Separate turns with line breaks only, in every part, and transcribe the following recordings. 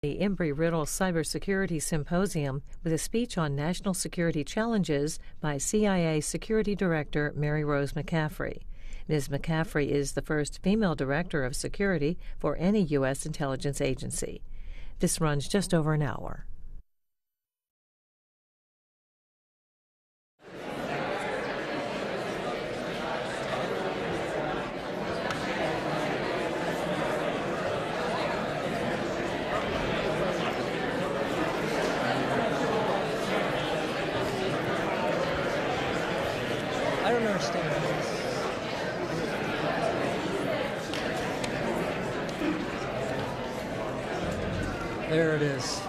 The Embry-Riddle Cybersecurity Symposium with a speech on national security challenges by CIA Security Director Mary Rose McCaffrey. Ms. McCaffrey is the first female director of security for any U.S. intelligence agency. This runs just over an hour.
I don't understand this. There it is.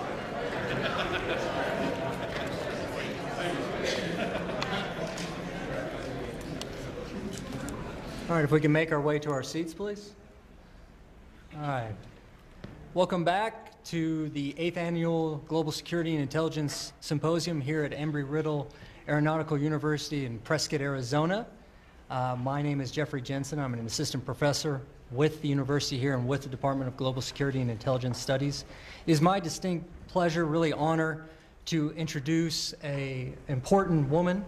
All right, if we can make our way to our seats, please. All right. Welcome back to the 8th Annual Global Security and Intelligence Symposium here at Embry-Riddle Aeronautical University in Prescott, Arizona. My name is Jeffrey Jensen. I'm an assistant professor with the university here and with the Department of Global Security and Intelligence Studies. It is my distinct pleasure, really honor, to introduce an important woman,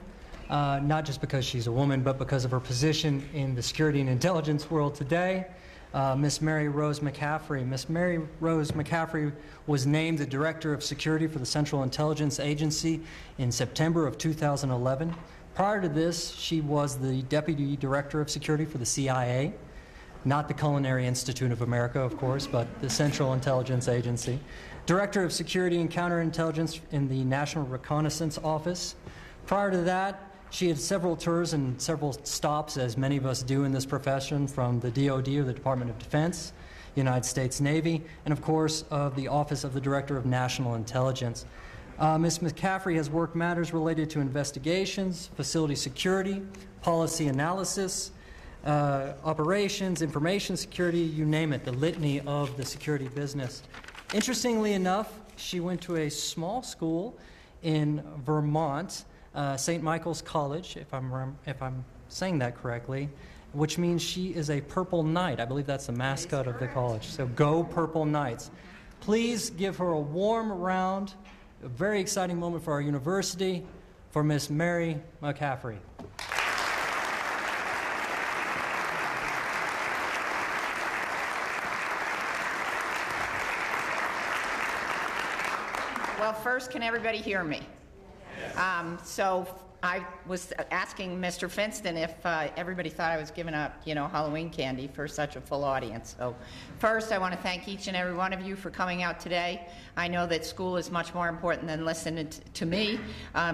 not just because she's a woman, but because of her position in the security and intelligence world today. Ms. Mary Rose McCaffrey. Ms. Mary Rose McCaffrey was named the Director of Security for the Central Intelligence Agency in September of 2011. Prior to this, she was the Deputy Director of Security for the CIA, not the Culinary Institute of America, of course, but the Central Intelligence Agency. Director of Security and Counterintelligence in the National Reconnaissance Office. Prior to that, she had several tours and several stops, as many of us do in this profession, from the DoD, or the Department of Defense, the United States Navy, and of course of the Office of the Director of National Intelligence. Ms. McCaffrey has worked matters related to investigations, facility security, policy analysis, operations, information security, you name it, the litany of the security business. Interestingly enough, she went to a small school in Vermont, St. Michael's College, if I'm saying that correctly, which means she is a Purple Knight. I believe that's the mascot of the college. So go Purple Knights. Please give her a warm round, a very exciting moment for our university, for Miss Mary McCaffrey.
Well, first, can everybody hear me? So I was asking Mr. Finston if everybody thought I was giving up, Halloween candy for such a full audience. So first, I want to thank each and every one of you for coming out today. I know that school is much more important than listening to me.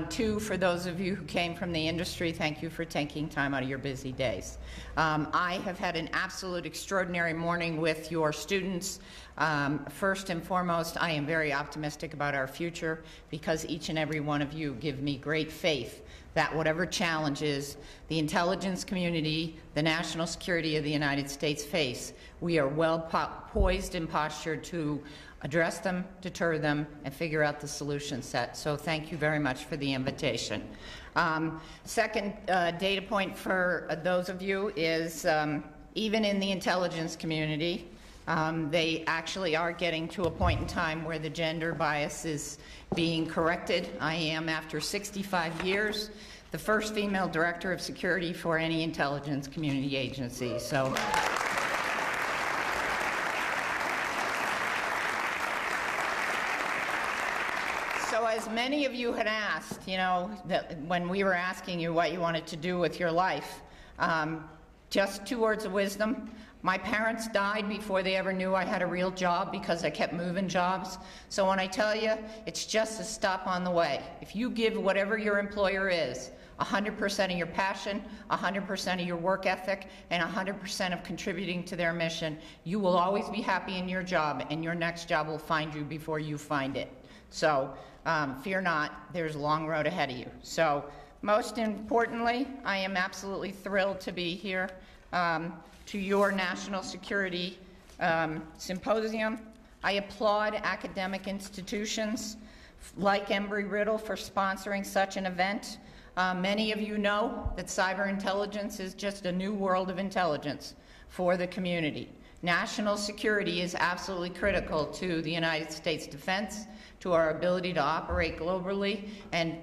Two, for those of you who came from the industry, thank you for taking time out of your busy days. I have had an absolute extraordinary morning with your students. First and foremost, I am very optimistic about our future because each and every one of you give me great faith that whatever challenges the intelligence community, the national security of the United States face, we are well poised and postured to address them, deter them, and figure out the solution set. So thank you very much for the invitation. Second data point for those of you is even in the intelligence community, they actually are getting to a point in time where the gender bias is being corrected. I am, after 65 years, the first female director of security for any intelligence community agency. So as many of you had asked, that when we were asking you what you wanted to do with your life, just 2 words of wisdom. My parents died before they ever knew I had a real job because I kept moving jobs. So when I tell you, it's just a stop on the way. If you give whatever your employer is 100% of your passion, 100% of your work ethic, and 100% of contributing to their mission, you will always be happy in your job, and your next job will find you before you find it. So fear not, there's a long road ahead of you. So most importantly, I am absolutely thrilled to be here to your National Security Symposium. I applaud academic institutions like Embry-Riddle for sponsoring such an event. Many of you know that cyber intelligence is just a new world of intelligence for the community. National security is absolutely critical to the United States defense, to our ability to operate globally, and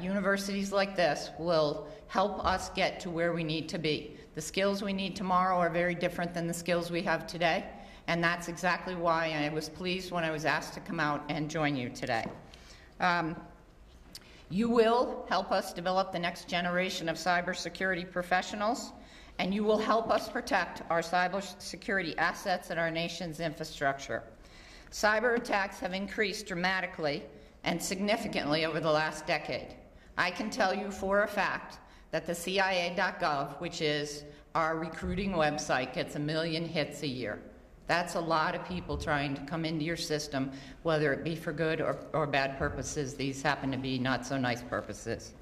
universities like this will help us get to where we need to be. The skills we need tomorrow are very different than the skills we have today, and that's exactly why I was pleased when I was asked to come out and join you today. You will help us develop the next generation of cybersecurity professionals, and you will help us protect our cybersecurity assets and our nation's infrastructure. Cyber attacks have increased dramatically and significantly over the last decade. I can tell you for a fact that the CIA.gov, which is our recruiting website, gets 1 million hits a year. That's a lot of people trying to come into your system, whether it be for good or bad purposes. These happen to be not so nice purposes.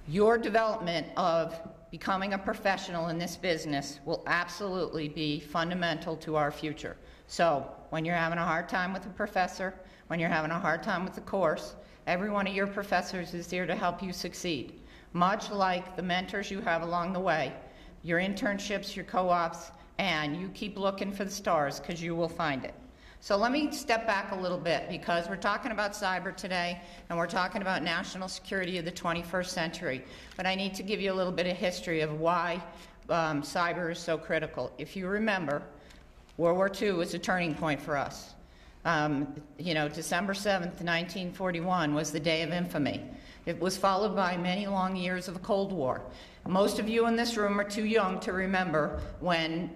Your development of becoming a professional in this business will absolutely be fundamental to our future. So when you're having a hard time with a professor, when you're having a hard time with the course, every one of your professors is there to help you succeed. Much like the mentors you have along the way, your internships, your co-ops, and you keep looking for the stars because you will find it. So let me step back a little bit, because we're talking about cyber today and we're talking about national security of the 21st century. But I need to give you a little bit of history of why cyber is so critical. If you remember, World War II was a turning point for us. December 7th, 1941 was the day of infamy. It was followed by many long years of a Cold War. Most of you in this room are too young to remember when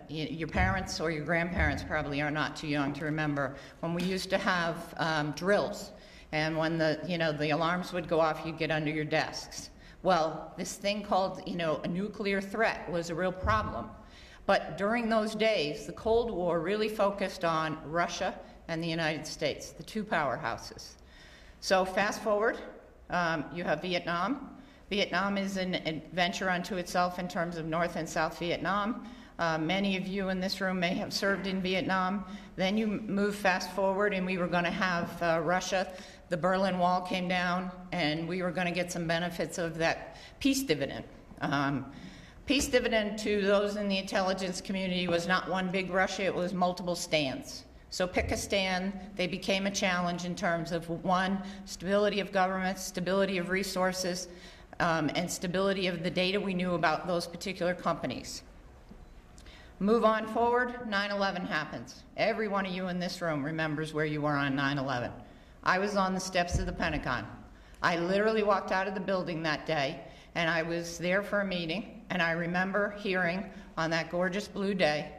your parents or your grandparents probably are not too young to remember when we used to have drills, and when the alarms would go off, you'd get under your desks. Well, this thing called a nuclear threat was a real problem. But during those days, the Cold War really focused on Russia and the United States, the two powerhouses. So fast forward, you have Vietnam. Vietnam is an adventure unto itself in terms of North and South Vietnam. Many of you in this room may have served in Vietnam. Then you move fast forward, and we were going to have Russia. The Berlin Wall came down, and we were going to get some benefits of that peace dividend. Peace dividend to those in the intelligence community was not one big Russia, it was multiple stands. So pick a stand. They became a challenge in terms of, one, stability of government, stability of resources, and stability of the data we knew about those particular companies. Move on forward, 9/11 happens. Every one of you in this room remembers where you were on 9/11. I was on the steps of the Pentagon. I literally walked out of the building that day, and I was there for a meeting, and I remember hearing on that gorgeous blue day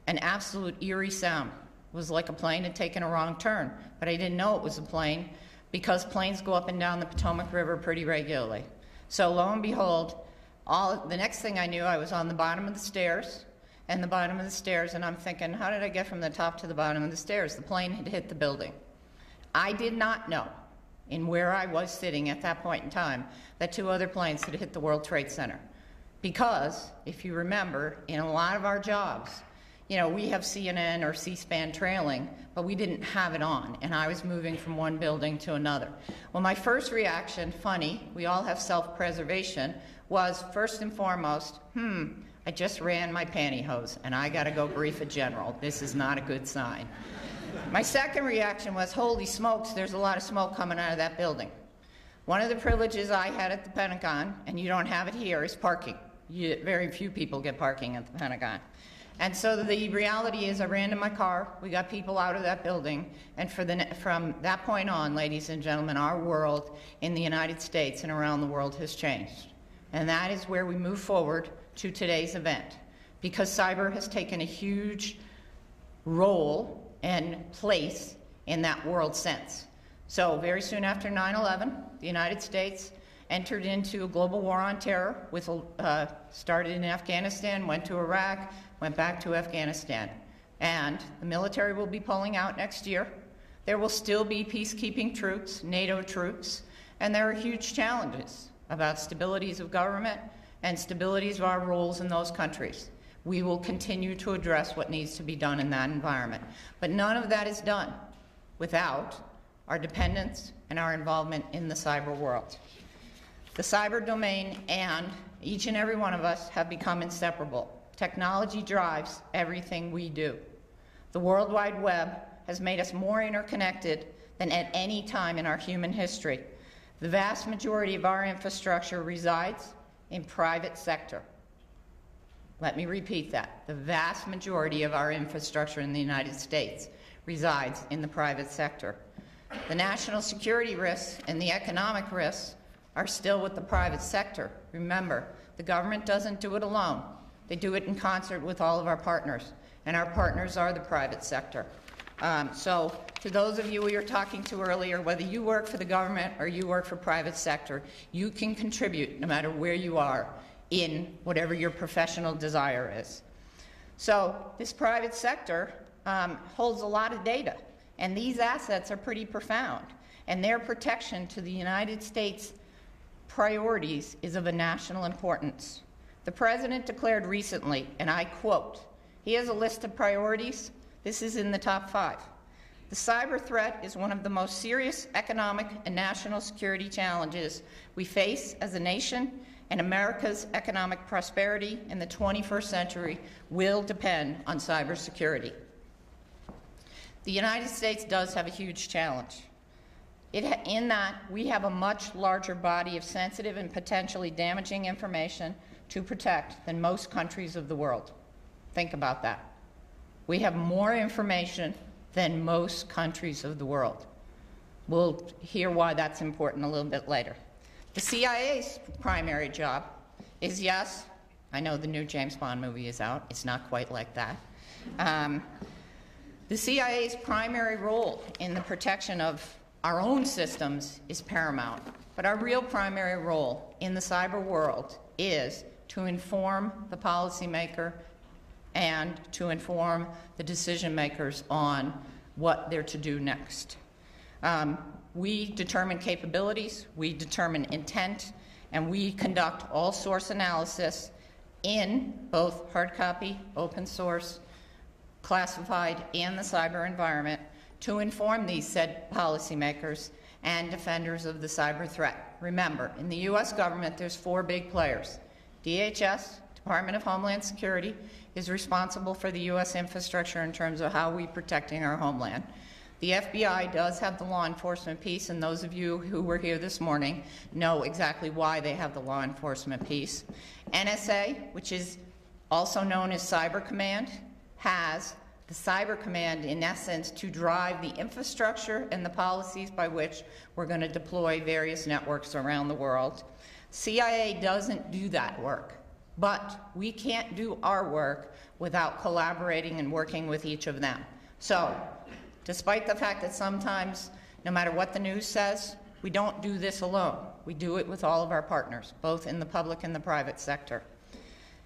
an absolute eerie sound. It was like a plane had taken a wrong turn, but I didn't know it was a plane because planes go up and down the Potomac River pretty regularly. So lo and behold, the next thing I knew, I was on the bottom of the stairs, and I'm thinking, how did I get from the top to the bottom of the stairs? The plane had hit the building. I did not know, in where I was sitting at that point in time, that 2 other planes had hit the World Trade Center. Because, if you remember, in a lot of our jobs, we have CNN or C-SPAN trailing, but we didn't have it on, and I was moving from one building to another. Well, my first reaction, funny, we all have self-preservation, was first and foremost, I just ran my pantyhose, and I gotta go brief a general. This is not a good sign. My second reaction was, holy smokes, there's a lot of smoke coming out of that building. One of the privileges I had at the Pentagon, and you don't have it here, is parking. Very few people get parking at the Pentagon. And so the reality is I ran to my car, we got people out of that building, and from that point on, ladies and gentlemen, our world in the United States and around the world has changed. And that is where we move forward to today's event, because cyber has taken a huge role and place in that world sense. So very soon after 9/11, the United States entered into a global war on terror, started in Afghanistan, went to Iraq, went back to Afghanistan. And the military will be pulling out next year. There will still be peacekeeping troops, NATO troops, and there are huge challenges about stabilities of government and stabilities of our rules in those countries. We will continue to address what needs to be done in that environment. But none of that is done without our dependence and our involvement in the cyber world. The cyber domain and each and every one of us have become inseparable. Technology drives everything we do. The World Wide Web has made us more interconnected than at any time in our human history. The vast majority of our infrastructure resides in private sector. Let me repeat that. The vast majority of our infrastructure in the United States resides in the private sector. The national security risks and the economic risks are still with the private sector. Remember, the government doesn't do it alone. They do it in concert with all of our partners, and our partners are the private sector. So to those of you we were talking to earlier, whether you work for the government or you work for private sector, you can contribute no matter where you are in whatever your professional desire is. So this private sector holds a lot of data, and these assets are pretty profound, and their protection to the United States priorities is of a national importance. The President declared recently, and I quote, he has a list of priorities. This is in the top 5. The cyber threat is one of the most serious economic and national security challenges we face as a nation, and America's economic prosperity in the 21st century will depend on cybersecurity. The United States does have a huge challenge. In that, we have a much larger body of sensitive and potentially damaging information to protect than most countries of the world. Think about that. We have more information than most countries of the world. We'll hear why that's important a little bit later. The CIA's primary job is, yes, I know the new James Bond movie is out. It's not quite like that. The CIA's primary role in the protection of our own systems is paramount, but our real primary role in the cyber world is to inform the policymaker and to inform the decision makers on what they're to do next. We determine capabilities, we determine intent, and we conduct all source analysis in both hard copy, open source, classified, and the cyber environment to inform these said policymakers and defenders of the cyber threat. Remember, in the U.S. government, there's 4 big players. DHS, Department of Homeland Security, is responsible for the U.S. infrastructure in terms of how we're protecting our homeland. The FBI does have the law enforcement piece, and those of you who were here this morning know exactly why they have the law enforcement piece. NSA, which is also known as Cyber Command, has the Cyber Command, in essence, to drive the infrastructure and the policies by which we're going to deploy various networks around the world. CIA doesn't do that work, but we can't do our work without collaborating and working with each of them. So, despite the fact that sometimes, no matter what the news says, we don't do this alone. We do it with all of our partners, both in the public and the private sector.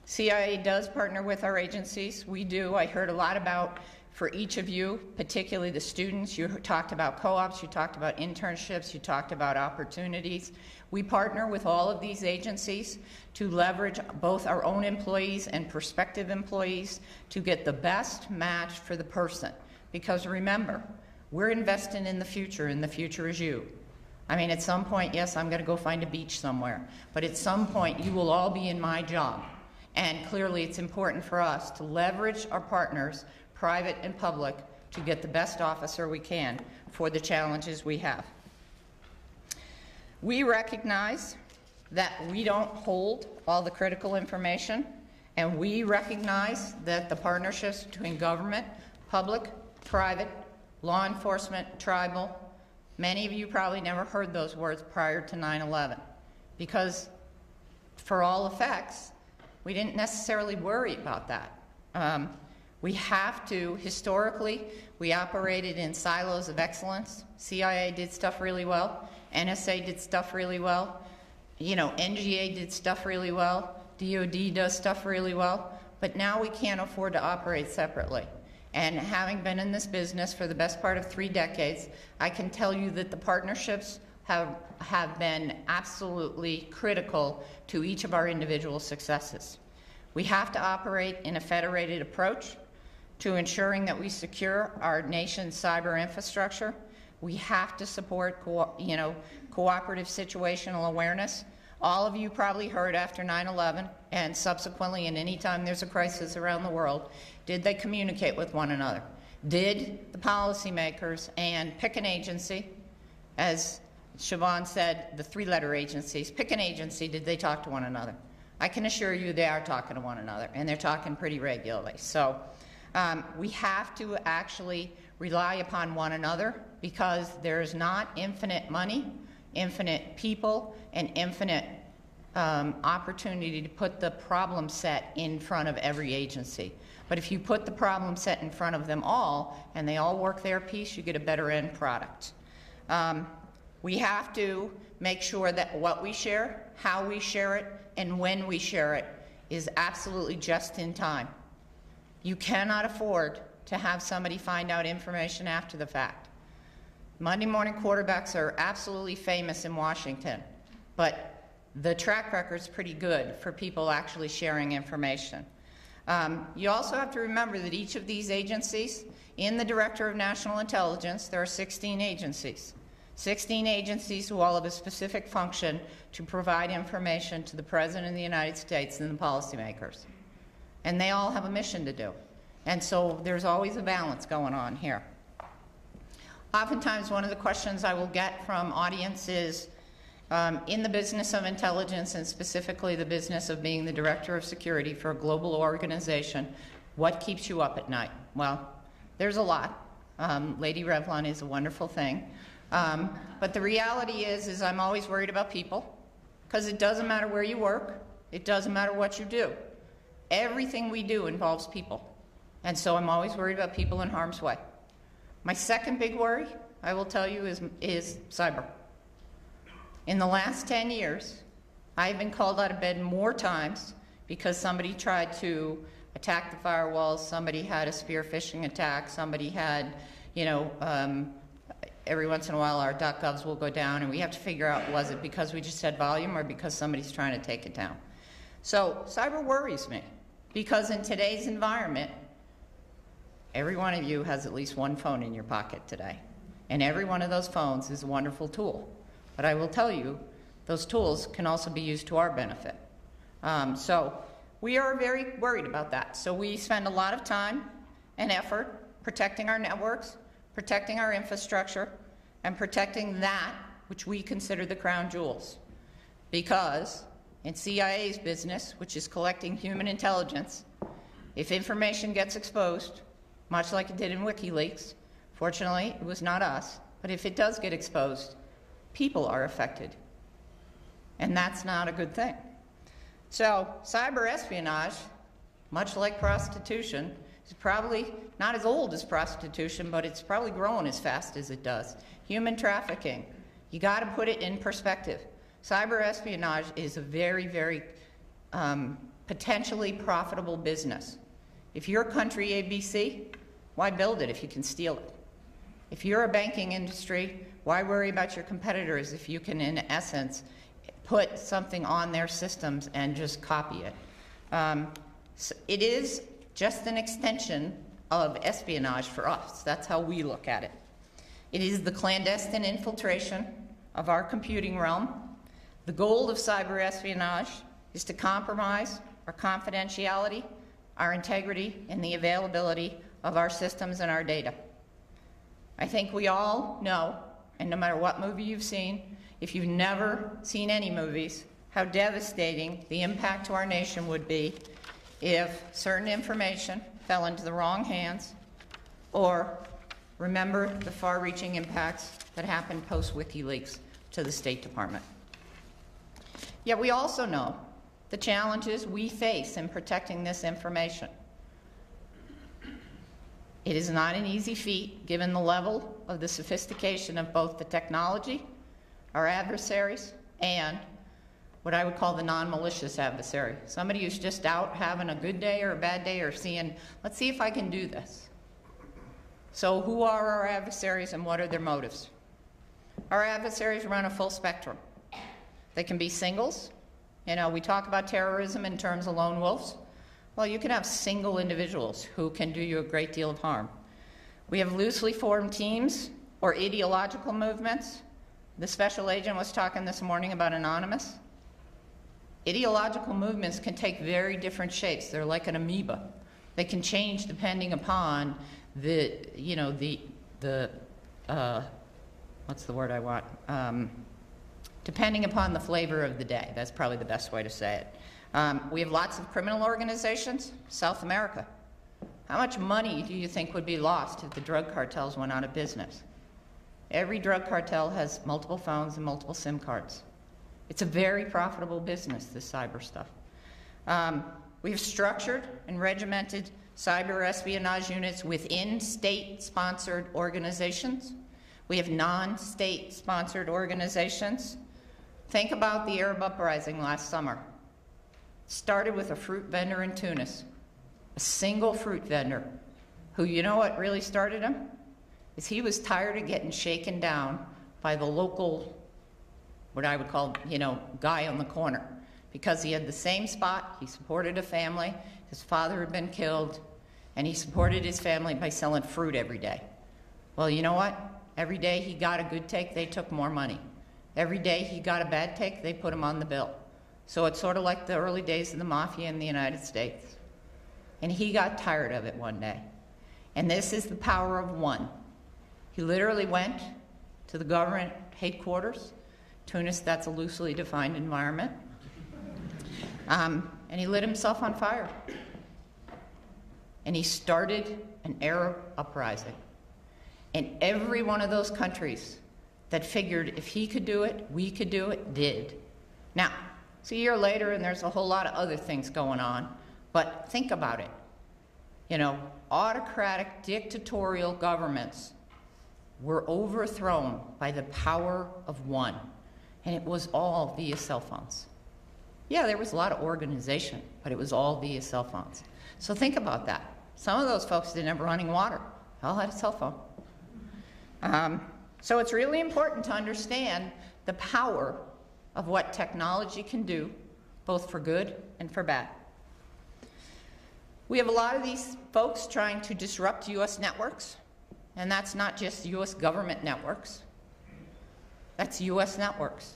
CIA does partner with our agencies. We do. I heard a lot about, for each of you, particularly the students, you talked about co-ops, you talked about internships, you talked about opportunities. We partner with all of these agencies to leverage both our own employees and prospective employees to get the best match for the person. Because remember, we're investing in the future, and the future is you. I mean, at some point, yes, I'm going to go find a beach somewhere, but at some point, you will all be in my job. And clearly, it's important for us to leverage our partners, private and public, to get the best officer we can for the challenges we have. We recognize that we don't hold all the critical information, and we recognize that the partnerships between government, public, private, law enforcement, tribal, many of you probably never heard those words prior to 9/11, because for all effects, we didn't necessarily worry about that. We have to, historically, we operated in silos of excellence. CIA did stuff really well. NSA did stuff really well. You know, NGA did stuff really well. DOD does stuff really well. But now we can't afford to operate separately. And having been in this business for the best part of 3 decades, I can tell you that the partnerships have been absolutely critical to each of our individual successes. We have to operate in a federated approach to ensuring that we secure our nation's cyber infrastructure. We have to support cooperative situational awareness. All of you probably heard after 9/11, and subsequently, and any time there's a crisis around the world, did they communicate with one another? Did the policymakers and pick an agency, as Siobhan said, the three-letter agencies, pick an agency, did they talk to one another? I can assure you they are talking to one another, and they're talking pretty regularly. So we have to actually rely upon one another, because there is not infinite money, infinite people, and infinite opportunity to put the problem set in front of every agency. But if you put the problem set in front of them all, and they all work their piece, you get a better end product. We have to make sure that what we share, how we share it, and when we share it is absolutely just in time. You cannot afford to have somebody find out information after the fact. Monday morning quarterbacks are absolutely famous in Washington, but the track record's pretty good for people actually sharing information. You also have to remember that each of these agencies, in the Director of National Intelligence, there are 16 agencies. 16 agencies who all have a specific function to provide information to the President of the United States and the policymakers. And they all have a mission to do. And so there's always a balance going on here. Oftentimes, one of the questions I will get from audiences in the business of intelligence, and specifically the business of being the Director of Security for a global organization, what keeps you up at night? Well, there's a lot. Lady Revlon is a wonderful thing. But the reality is I'm always worried about people, because it doesn't matter where you work, it doesn't matter what you do. Everything we do involves people. And so I'm always worried about people in harm's way. My second big worry, I will tell you, is cyber. In the last 10 years, I've been called out of bed more times because somebody tried to attack the firewalls, somebody had a spear phishing attack, somebody had, every once in a while our .govs will go down, and we have to figure out, was it because we just had volume or because somebody's trying to take it down? So cyber worries me, because in today's environment, every one of you has at least one phone in your pocket today. And every one of those phones is a wonderful tool. But I will tell you, those tools can also be used to our benefit. So we are very worried about that. So we spend a lot of time and effort protecting our networks, protecting our infrastructure, and protecting that which we consider the crown jewels. Because in CIA's business, which is collecting human intelligence, if information gets exposed, much like it did in WikiLeaks, fortunately it was not us, but if it does get exposed, people are affected. And that's not a good thing. So cyber espionage, much like prostitution, is probably not as old as prostitution, but it's probably growing as fast as it does. Human trafficking, you got to put it in perspective. Cyber espionage is a very, very potentially profitable business. If you're country ABC, why build it if you can steal it? If you're a banking industry, why worry about your competitors if you can, in essence, put something on their systems and just copy it? So it is just an extension of espionage for us. That's how we look at it. It is the clandestine infiltration of our computing realm. The goal of cyber espionage is to compromise our confidentiality, our integrity, and the availability of our systems and our data. I think we all know, and no matter what movie you've seen, if you've never seen any movies, how devastating the impact to our nation would be if certain information fell into the wrong hands, or remember the far-reaching impacts that happened post-WikiLeaks to the State Department. Yet we also know the challenges we face in protecting this information. It is not an easy feat, given the level of the sophistication of both the technology, our adversaries, and what I would call the non-malicious adversary. Somebody who's just out having a good day or a bad day, or seeing, let's see if I can do this. So who are our adversaries and what are their motives? Our adversaries run a full spectrum. They can be singles. We talk about terrorism in terms of lone wolves. Well, you can have single individuals who can do you a great deal of harm. We have loosely formed teams or ideological movements. The special agent was talking this morning about Anonymous. Ideological movements can take very different shapes. They're like an amoeba. They can change depending upon the, you know, what's the word I want? Depending upon the flavor of the day. That's probably the best way to say it. We have lots of criminal organizations. South America. How much money do you think would be lost if the drug cartels went out of business? Every drug cartel has multiple phones and multiple SIM cards. It's a very profitable business, this cyber stuff. We have structured and regimented cyber espionage units within state-sponsored organizations. We have non-state sponsored organizations. Think about the Arab uprising last summer. It started with a fruit vendor in Tunis, a single fruit vendor, who, you know what really started him? Is he was tired of getting shaken down by the local, what I would call, you know, guy on the corner, because he had the same spot, he supported a family, his father had been killed, and he supported his family by selling fruit every day. Well, you know what? Every day he got a good take, they took more money. Every day he got a bad take, they put him on the bill. So it's sort of like the early days of the mafia in the United States. And he got tired of it one day. And this is the power of one. He literally went to the government headquarters. Tunis, that's a loosely defined environment. And he lit himself on fire. And he started an Arab uprising. And every one of those countries that figured if he could do it, we could do it, did. Now, it's a year later and there's a whole lot of other things going on, but think about it. You know, autocratic, dictatorial governments were overthrown by the power of one, and it was all via cell phones. Yeah, there was a lot of organization, but it was all via cell phones. So think about that. Some of those folks didn't have running water. They all had a cell phone. So it's really important to understand the power of what technology can do, both for good and for bad. We have a lot of these folks trying to disrupt U.S. networks, and that's not just U.S. government networks. That's U.S. networks.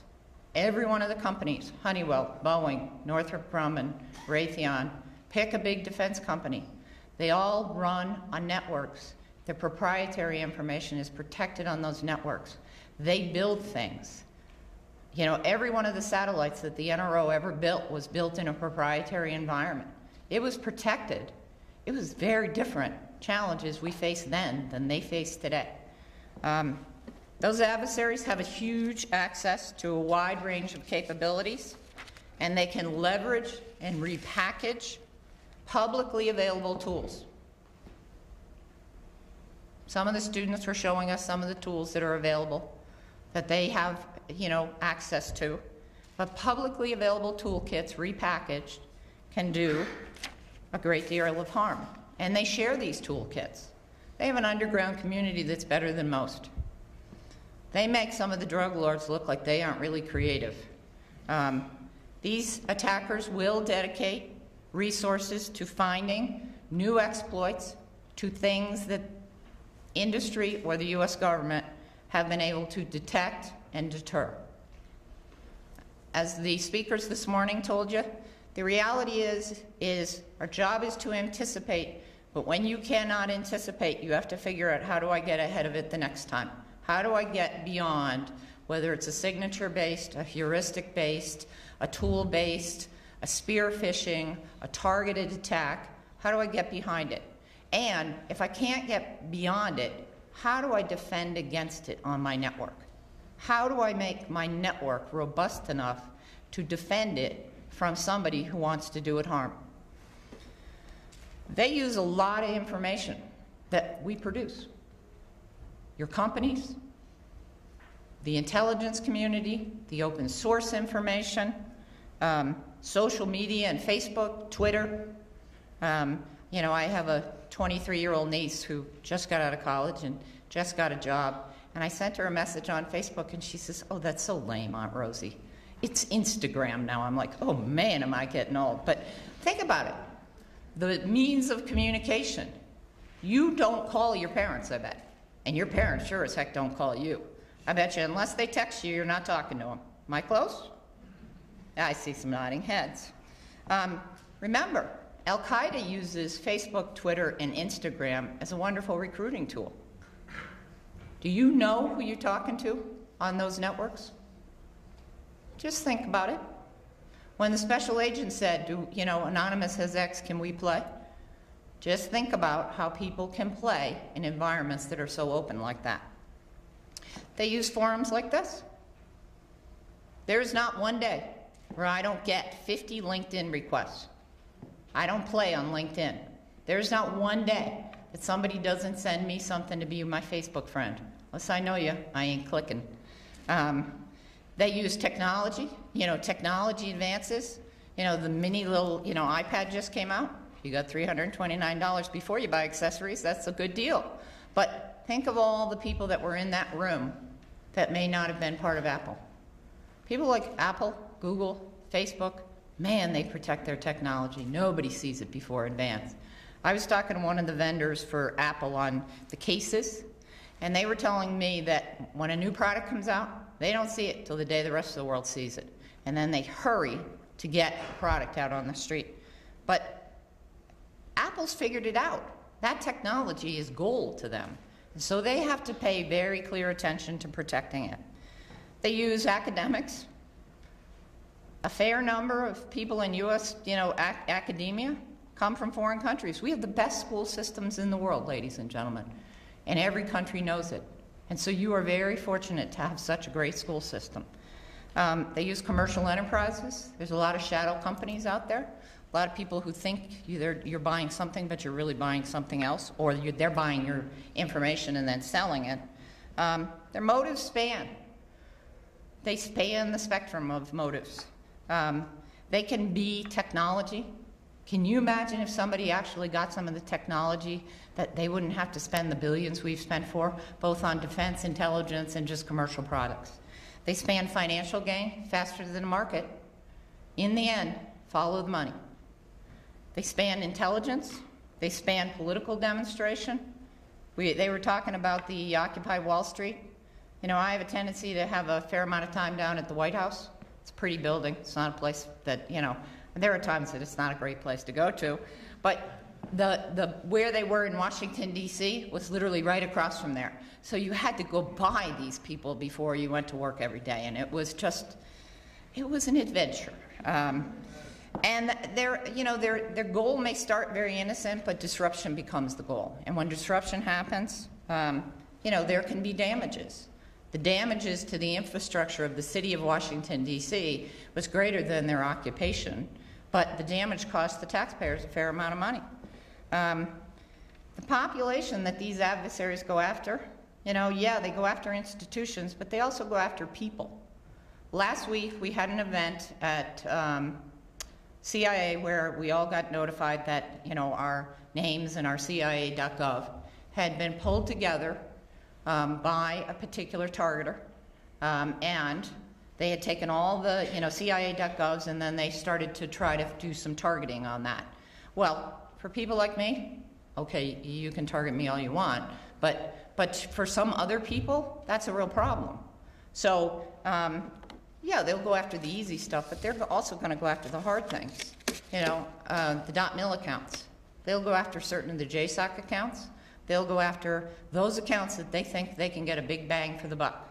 Every one of the companies, Honeywell, Boeing, Northrop Grumman, Raytheon, pick a big defense company. They all run on networks. Their proprietary information is protected on those networks. They build things. You know, every one of the satellites that the NRO ever built was built in a proprietary environment. It was protected. It was very different challenges we faced then than they face today. Those adversaries have a huge access to a wide range of capabilities, and they can leverage and repackage publicly available tools. Some of the students were showing us some of the tools that are available that they have, you know, access to. But publicly available toolkits repackaged can do a great deal of harm. And they share these toolkits. They have an underground community that's better than most. They make some of the drug lords look like they aren't really creative. These attackers will dedicate resources to finding new exploits, to things that industry or the U.S. government have been able to detect and deter. As the speakers this morning told you, the reality is our job is to anticipate, but when you cannot anticipate, you have to figure out, how do I get ahead of it the next time? How do I get beyond, whether it's a signature-based, a heuristic-based, a tool-based, a spear phishing, a targeted attack, how do I get behind it? And if I can't get beyond it, how do I defend against it on my network? How do I make my network robust enough to defend it from somebody who wants to do it harm? They use a lot of information that we produce. Your companies, the intelligence community, the open source information, social media and Facebook, Twitter. You know, I have a 23-year-old niece who just got out of college and just got a job, and I sent her a message on Facebook, and she says, "Oh, that's so lame, Aunt Rosie. It's Instagram now." I'm like, oh man, am I getting old. But think about it. The means of communication. You don't call your parents, I bet. And your parents sure as heck don't call you. I bet you unless they text you, you're not talking to them. Am I close? I see some nodding heads. Remember, Al-Qaeda uses Facebook, Twitter, and Instagram as a wonderful recruiting tool. Do you know who you're talking to on those networks? Just think about it. When the special agent said, Anonymous has X, can we play? Just think about how people can play in environments that are so open like that. They use forums like this. There's not one day where I don't get 50 LinkedIn requests. I don't play on LinkedIn. There's not one day that somebody doesn't send me something to be my Facebook friend. Unless I know you, I ain't clicking. They use technology, technology advances. The mini little, iPad just came out. You got $329 before you buy accessories. That's a good deal. But think of all the people that were in that room that may not have been part of Apple. People like Apple, Google, Facebook, man, they protect their technology. Nobody sees it before advance. I was talking to one of the vendors for Apple on the cases, and they were telling me that when a new product comes out, they don't see it till the day the rest of the world sees it. And then they hurry to get the product out on the street. But Apple's figured it out. That technology is gold to them. And so they have to pay very clear attention to protecting it. They use academics. A fair number of people in U.S. academia come from foreign countries. We have the best school systems in the world, ladies and gentlemen, and every country knows it. And so you are very fortunate to have such a great school system. They use commercial enterprises. There's a lot of shadow companies out there. A lot of people who think you're buying something, but you're really buying something else, or they're buying your information and then selling it. Their motives span. They span the spectrum of motives. They can be technology. Can you imagine if somebody actually got some of the technology that they wouldn't have to spend the billions we've spent for, both on defense, intelligence, and just commercial products? They span financial gain faster than the market. In the end, follow the money. They span intelligence. They span political demonstration. They were talking about the Occupy Wall Street. I have a tendency to have a fair amount of time down at the White House. It's a pretty building. It's not a place that, there are times that it's not a great place to go to. But where they were in Washington, D.C. was literally right across from there. So you had to go by these people before you went to work every day. And it was an adventure. And their goal may start very innocent, but disruption becomes the goal. And when disruption happens, there can be damages. The damages to the infrastructure of the city of Washington, D.C. was greater than their occupation, but the damage cost the taxpayers a fair amount of money. The population that these adversaries go after, they go after institutions, but they also go after people. Last week, we had an event at CIA where we all got notified that, our names and our CIA.gov had been pulled together by a particular targeter, and they had taken all the CIA.govs, and then they started to try to do some targeting on that. Well, for people like me, okay, you can target me all you want, but for some other people, that's a real problem. So they'll go after the easy stuff, but they're also going to go after the hard things. The .mil accounts. They'll go after certain of the JSOC accounts. They'll go after those accounts that they think they can get a big bang for the buck.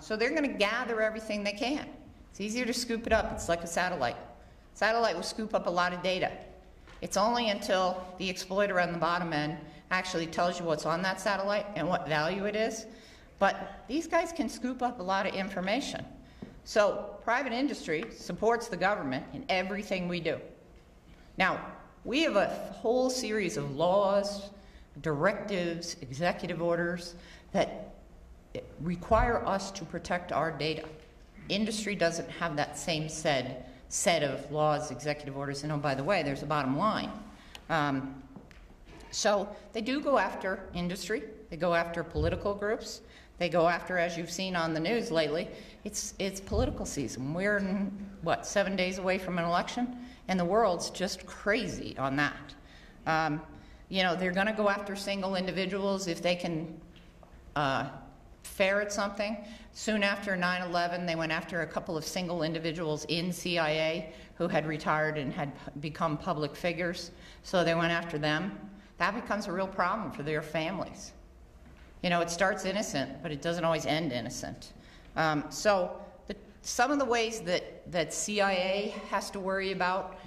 So they're going to gather everything they can. It's easier to scoop it up. It's like a satellite. Satellite will scoop up a lot of data. It's only until the exploiter on the bottom end actually tells you what's on that satellite and what value it is. But these guys can scoop up a lot of information. So private industry supports the government in everything we do. Now, we have a whole series of laws, directives, executive orders that require us to protect our data. Industry doesn't have that same set of laws, executive orders, and by the way, there's a bottom line. So they do go after industry. They go after political groups. They go after, as you've seen on the news lately, it's political season. We're, 7 days away from an election? And the world's just crazy on that. They're going to go after single individuals if they can ferret something. Soon after 9/11, they went after a couple of single individuals in CIA who had retired and had become public figures. So they went after them. That becomes a real problem for their families. You know, it starts innocent, but it doesn't always end innocent. Some of the ways that CIA has to worry about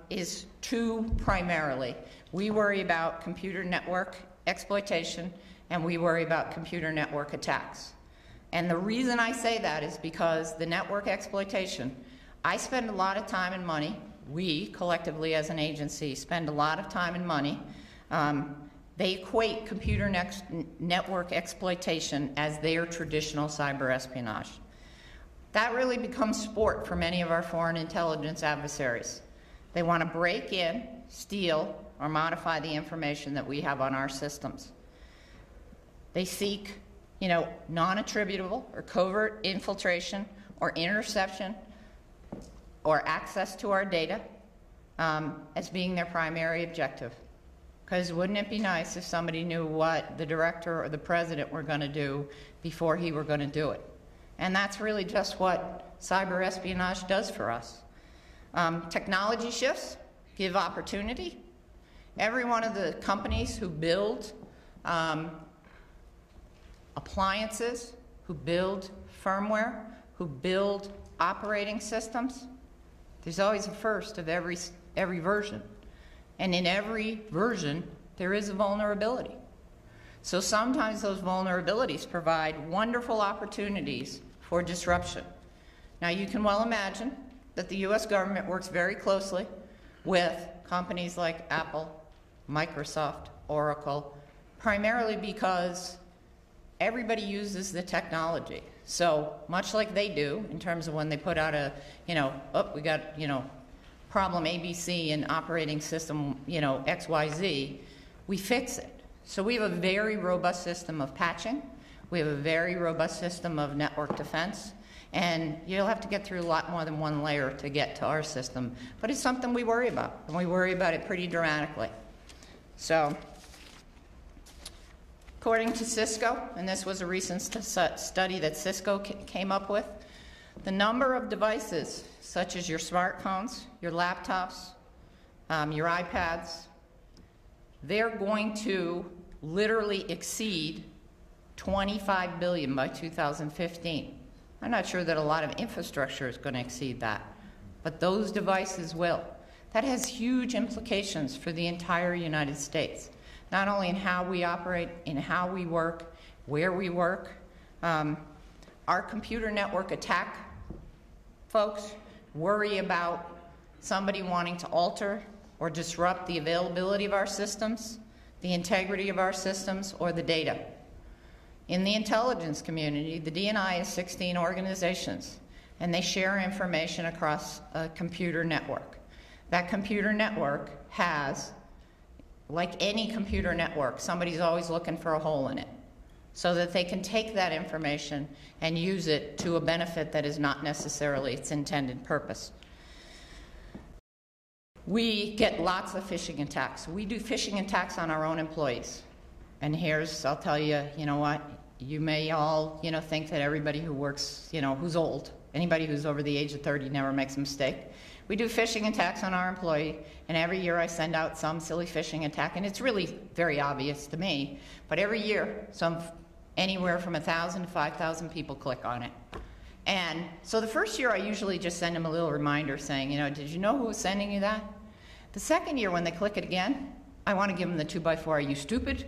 is two primarily. We worry about computer network exploitation, and we worry about computer network attacks. And the reason I say that is because the network exploitation, I spend a lot of time and money, we collectively as an agency spend a lot of time and money. They equate computer network exploitation as their traditional cyber espionage. That really becomes sport for many of our foreign intelligence adversaries. They want to break in, steal, or modify the information that we have on our systems. They seek, you know, non-attributable or covert infiltration or interception or access to our data as being their primary objective. Because wouldn't it be nice if somebody knew what the director or the president were going to do before he were going to do it? And that's really just what cyber espionage does for us. Technology shifts give opportunity. Every one of the companies who build appliances, who build firmware, who build operating systems, there's always a first of every version. And in every version, there is a vulnerability. So sometimes those vulnerabilities provide wonderful opportunities for disruption. Now you can well imagine that the US government works very closely with companies like Apple, Microsoft, Oracle, primarily because everybody uses the technology. So much like they do in terms of when they put out a, we got, problem ABC and operating system, XYZ, we fix it. So we have a very robust system of patching. We have a very robust system of network defense. And you'll have to get through a lot more than one layer to get to our system. But it's something we worry about, and we worry about it pretty dramatically. So, according to Cisco, and this was a recent study that Cisco came up with, the number of devices, such as your smartphones, your laptops, your iPads, they're going to literally exceed 25 billion by 2015. I'm not sure that a lot of infrastructure is going to exceed that, but those devices will. That has huge implications for the entire United States, not only in how we operate, in how we work, where we work. Our computer network attack folks worry about somebody wanting to alter or disrupt the availability of our systems, the integrity of our systems, or the data. In the intelligence community, the DNI is 16 organizations, and they share information across a computer network. That computer network has, like any computer network, somebody's always looking for a hole in it, so that they can take that information and use it to a benefit that is not necessarily its intended purpose. We get lots of phishing attacks. We do phishing attacks on our own employees. And here's, I'll tell you, you know what, you may all, think that everybody who works, who's old, anybody who's over the age of 30 never makes a mistake. We do phishing attacks on our employee, and every year I send out some silly phishing attack, and it's really very obvious to me, but every year, anywhere from 1,000 to 5,000 people click on it. And so the first year I usually just send them a little reminder saying, did you know who was sending you that? The second year when they click it again, I want to give them the 2x4, are you stupid?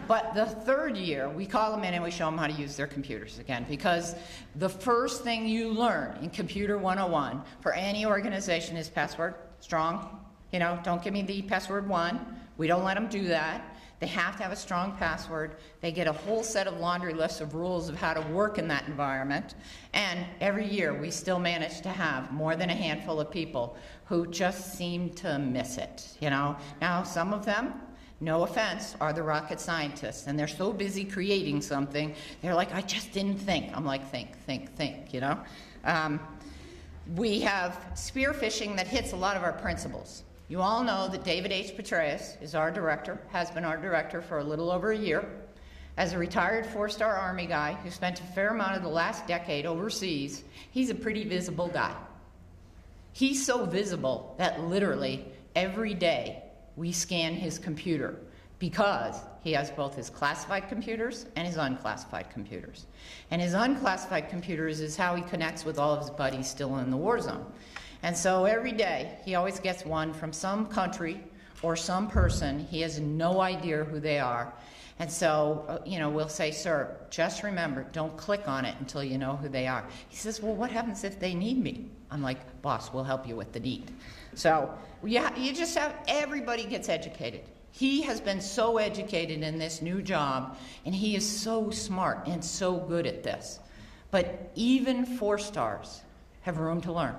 But the third year, we call them in and we show them how to use their computers again, because the first thing you learn in Computer 101 for any organization is password strong. Don't give me the password 1. We don't let them do that. They have to have a strong password. They get a whole set of laundry lists of rules of how to work in that environment. And every year, we still manage to have more than a handful of people who just seem to miss it, Now, some of them, no offense, are the rocket scientists, and they're so busy creating something, they're like, I just didn't think. I'm like, think, We have spear phishing that hits a lot of our principles. You all know that David H. Petraeus is our director, has been our director for a little over a year. As a retired four-star Army guy who spent a fair amount of the last decade overseas, he's a pretty visible guy. He's so visible that literally every day we scan his computer because he has both his classified computers and his unclassified computers. And his unclassified computers is how he connects with all of his buddies still in the war zone. And so every day he always gets one from some country or some person. He has no idea who they are. And so, we'll say, sir, just remember, don't click on it until you know who they are. He says, well, what happens if they need me? I'm like, boss, we'll help you with the need. So, you just have, everybody gets educated. He has been so educated in this new job, and he is so smart and so good at this. But even four-stars have room to learn.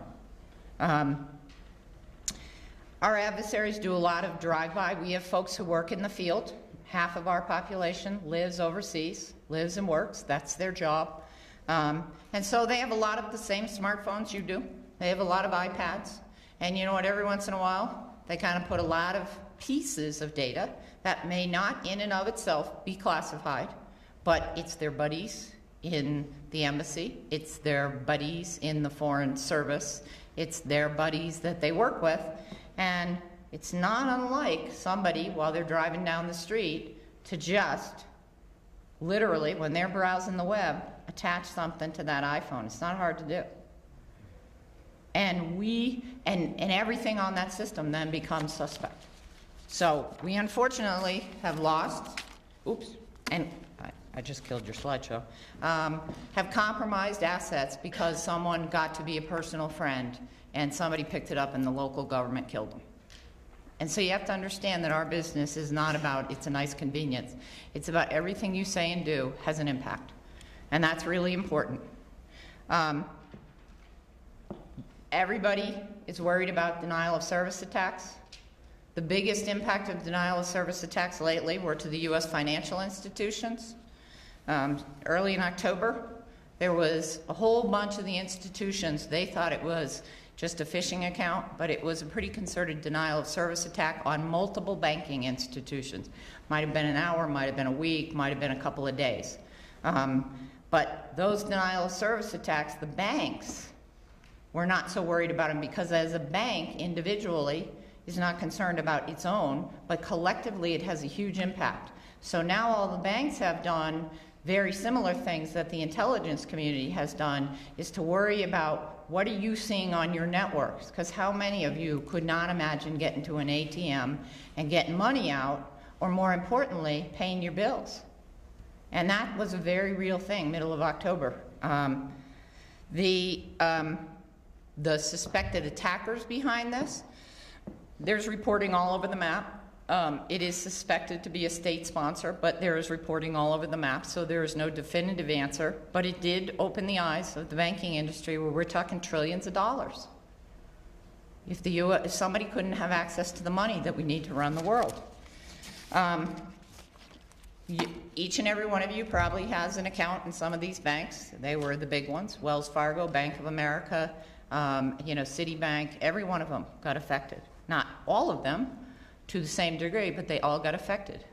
Our adversaries do a lot of drive-by. We have folks who work in the field. Half of our population lives overseas, lives and works. That's their job. And so they have a lot of the same smartphones you do. They have a lot of iPads. And you know what, every once in a while, they kind of put a lot of pieces of data that may not in and of itself be classified, but it's their buddies in the embassy, it's their buddies in the foreign service, it's their buddies that they work with, and it's not unlike somebody, while they're driving down the street, to just literally, when they're browsing the web, attach something to that iPhone. It's not hard to do. And everything on that system then becomes suspect. So we unfortunately have lost, and I just killed your slideshow, have compromised assets because someone got to be a personal friend and somebody picked it up and the local government killed them. And so you have to understand that our business is not about, it's a nice convenience. It's about everything you say and do has an impact. And that's really important. Everybody is worried about denial of service attacks. The biggest impact of denial of service attacks lately were to the U.S. financial institutions. Early in October, there was a whole bunch of the institutions, they thought it was just a phishing account, but it was a pretty concerted denial of service attack on multiple banking institutions. Might have been an hour, might have been a week, might have been a couple of days. But those denial of service attacks, the banks were not so worried about them because as a bank individually is not concerned about its own, but collectively it has a huge impact. So now all the banks have done very similar things that the intelligence community has done, is to worry about what are you seeing on your networks? Because how many of you could not imagine getting to an ATM and getting money out, or more importantly, paying your bills? And that was a very real thing, middle of October. The suspected attackers behind this, there's reporting all over the map. It is suspected to be a state sponsor, but there is reporting all over the map, so there is no definitive answer. But it did open the eyes of the banking industry, where we're talking trillions of dollars. If somebody couldn't have access to the money that we need to run the world. Each and every one of you probably has an account in some of these banks. They were the big ones: Wells Fargo, Bank of America, Citibank. Every one of them got affected. Not all of them to the same degree, but they all got affected.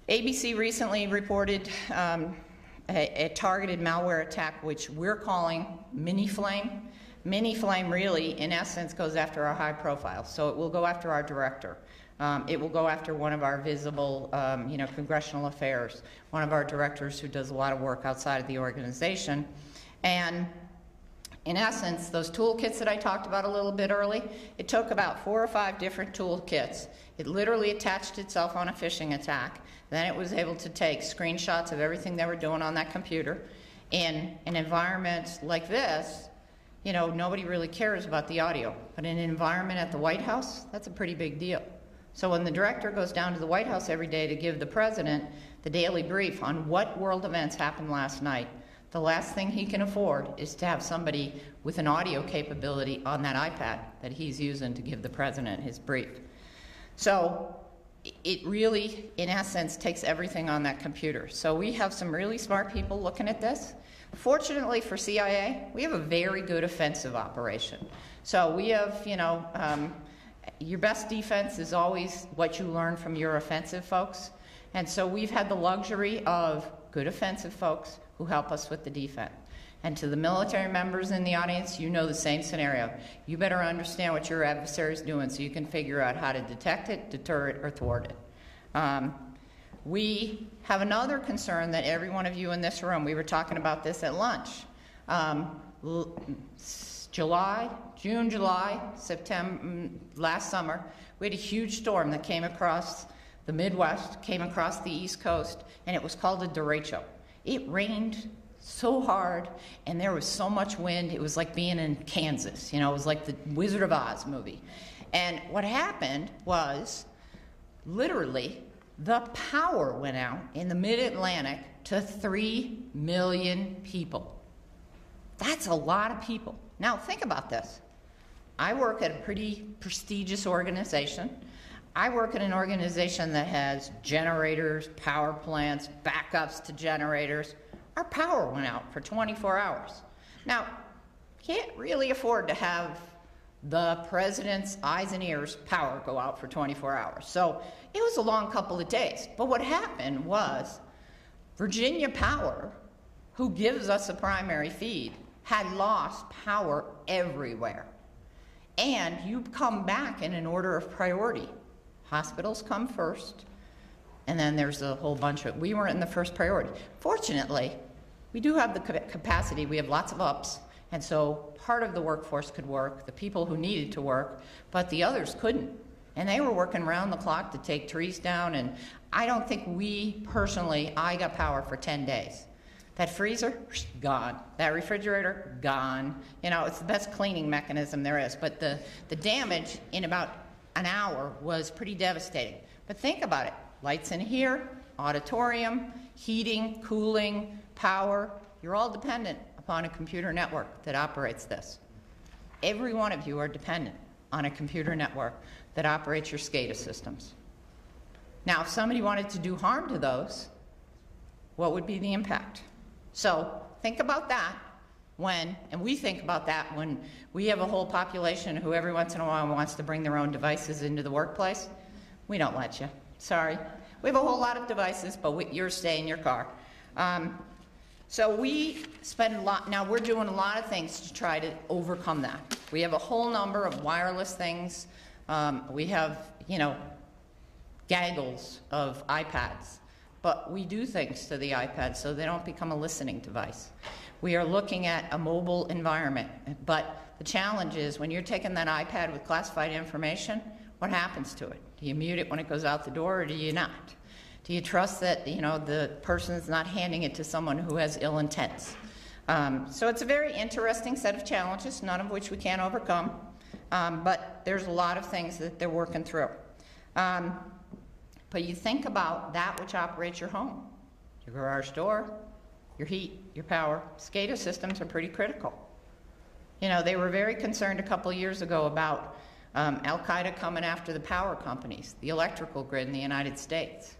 ABC recently reported a targeted malware attack, which we're calling Mini Flame. Mini Flame really, in essence, goes after our high profile. So it will go after our director. It will go after one of our visible, congressional affairs, one of our directors who does a lot of work outside of the organization. And in essence, those toolkits that I talked about a little bit early, it took about 4 or 5 different toolkits. It literally attached itself on a phishing attack. Then it was able to take screenshots of everything they were doing on that computer. In an environment like this, nobody really cares about the audio. But in an environment at the White House, that's a pretty big deal. So when the director goes down to the White House every day to give the president the daily brief on what world events happened last night, the last thing he can afford is to have somebody with an audio capability on that iPad that he's using to give the president his brief. So it really, in essence, takes everything on that computer. So we have some really smart people looking at this. Fortunately for CIA, we have a very good offensive operation. So we have, your best defense is always what you learn from your offensive folks. And so we've had the luxury of good offensive folks who help us with the defense. And to the military members in the audience, you know the same scenario. You better understand what your adversary is doing so you can figure out how to detect it, deter it, or thwart it. We have another concern that every one of you in this room, we were talking about this at lunch. June, July, September, last summer, we had a huge storm that came across the Midwest, came across the East Coast, and it was called a derecho. It rained so hard, and there was so much wind, it was like being in Kansas. You know, it was like the Wizard of Oz movie. And what happened was, literally, the power went out in the mid-Atlantic to 3 million people. That's a lot of people. Now, think about this. I work at a pretty prestigious organization. I work at an organization that has generators, power plants, backups to generators. Our power went out for 24 hours. Now, can't really afford to have the president's eyes and ears power go out for 24 hours. So it was a long couple of days. But what happened was Virginia Power, who gives us a primary feed, had lost power everywhere. And you come back in an order of priority. Hospitals come first, and then there's a whole bunch of, we weren't in the first priority. Fortunately, we do have the capacity, we have lots of ups, and so part of the workforce could work, the people who needed to work, but the others couldn't. And they were working round the clock to take trees down, and I don't think we personally, I got power for 10 days. That freezer, gone. That refrigerator, gone. You know, it's the best cleaning mechanism there is, but the damage in about an hour was pretty devastating. But think about it. Lights in here, auditorium, heating, cooling, power. You're all dependent upon a computer network that operates this. Every one of you are dependent on a computer network that operates your SCADA systems. Now, if somebody wanted to do harm to those, what would be the impact? So think about that when, and we think about that when we have a whole population who every once in a while wants to bring their own devices into the workplace. We don't let you. Sorry. We have a whole lot of devices, but yours stay in your car. So we spend a lot, now we're doing a lot of things to try to overcome that. We have a whole number of wireless things. We have, you know, gaggles of iPads, but we do things to the iPads so they don't become a listening device. We are looking at a mobile environment, but the challenge is when you're taking that iPad with classified information, what happens to it? Do you mute it when it goes out the door, or do you not? Do you trust that, you know, the person's not handing it to someone who has ill intents? So it's a very interesting set of challenges, none of which we can't overcome, but there's a lot of things that they're working through. But you think about that which operates your home, your garage door, your heat, your power. SCADA systems are pretty critical. You know, they were very concerned a couple years ago about Al-Qaeda coming after the power companies, the electrical grid in the United States.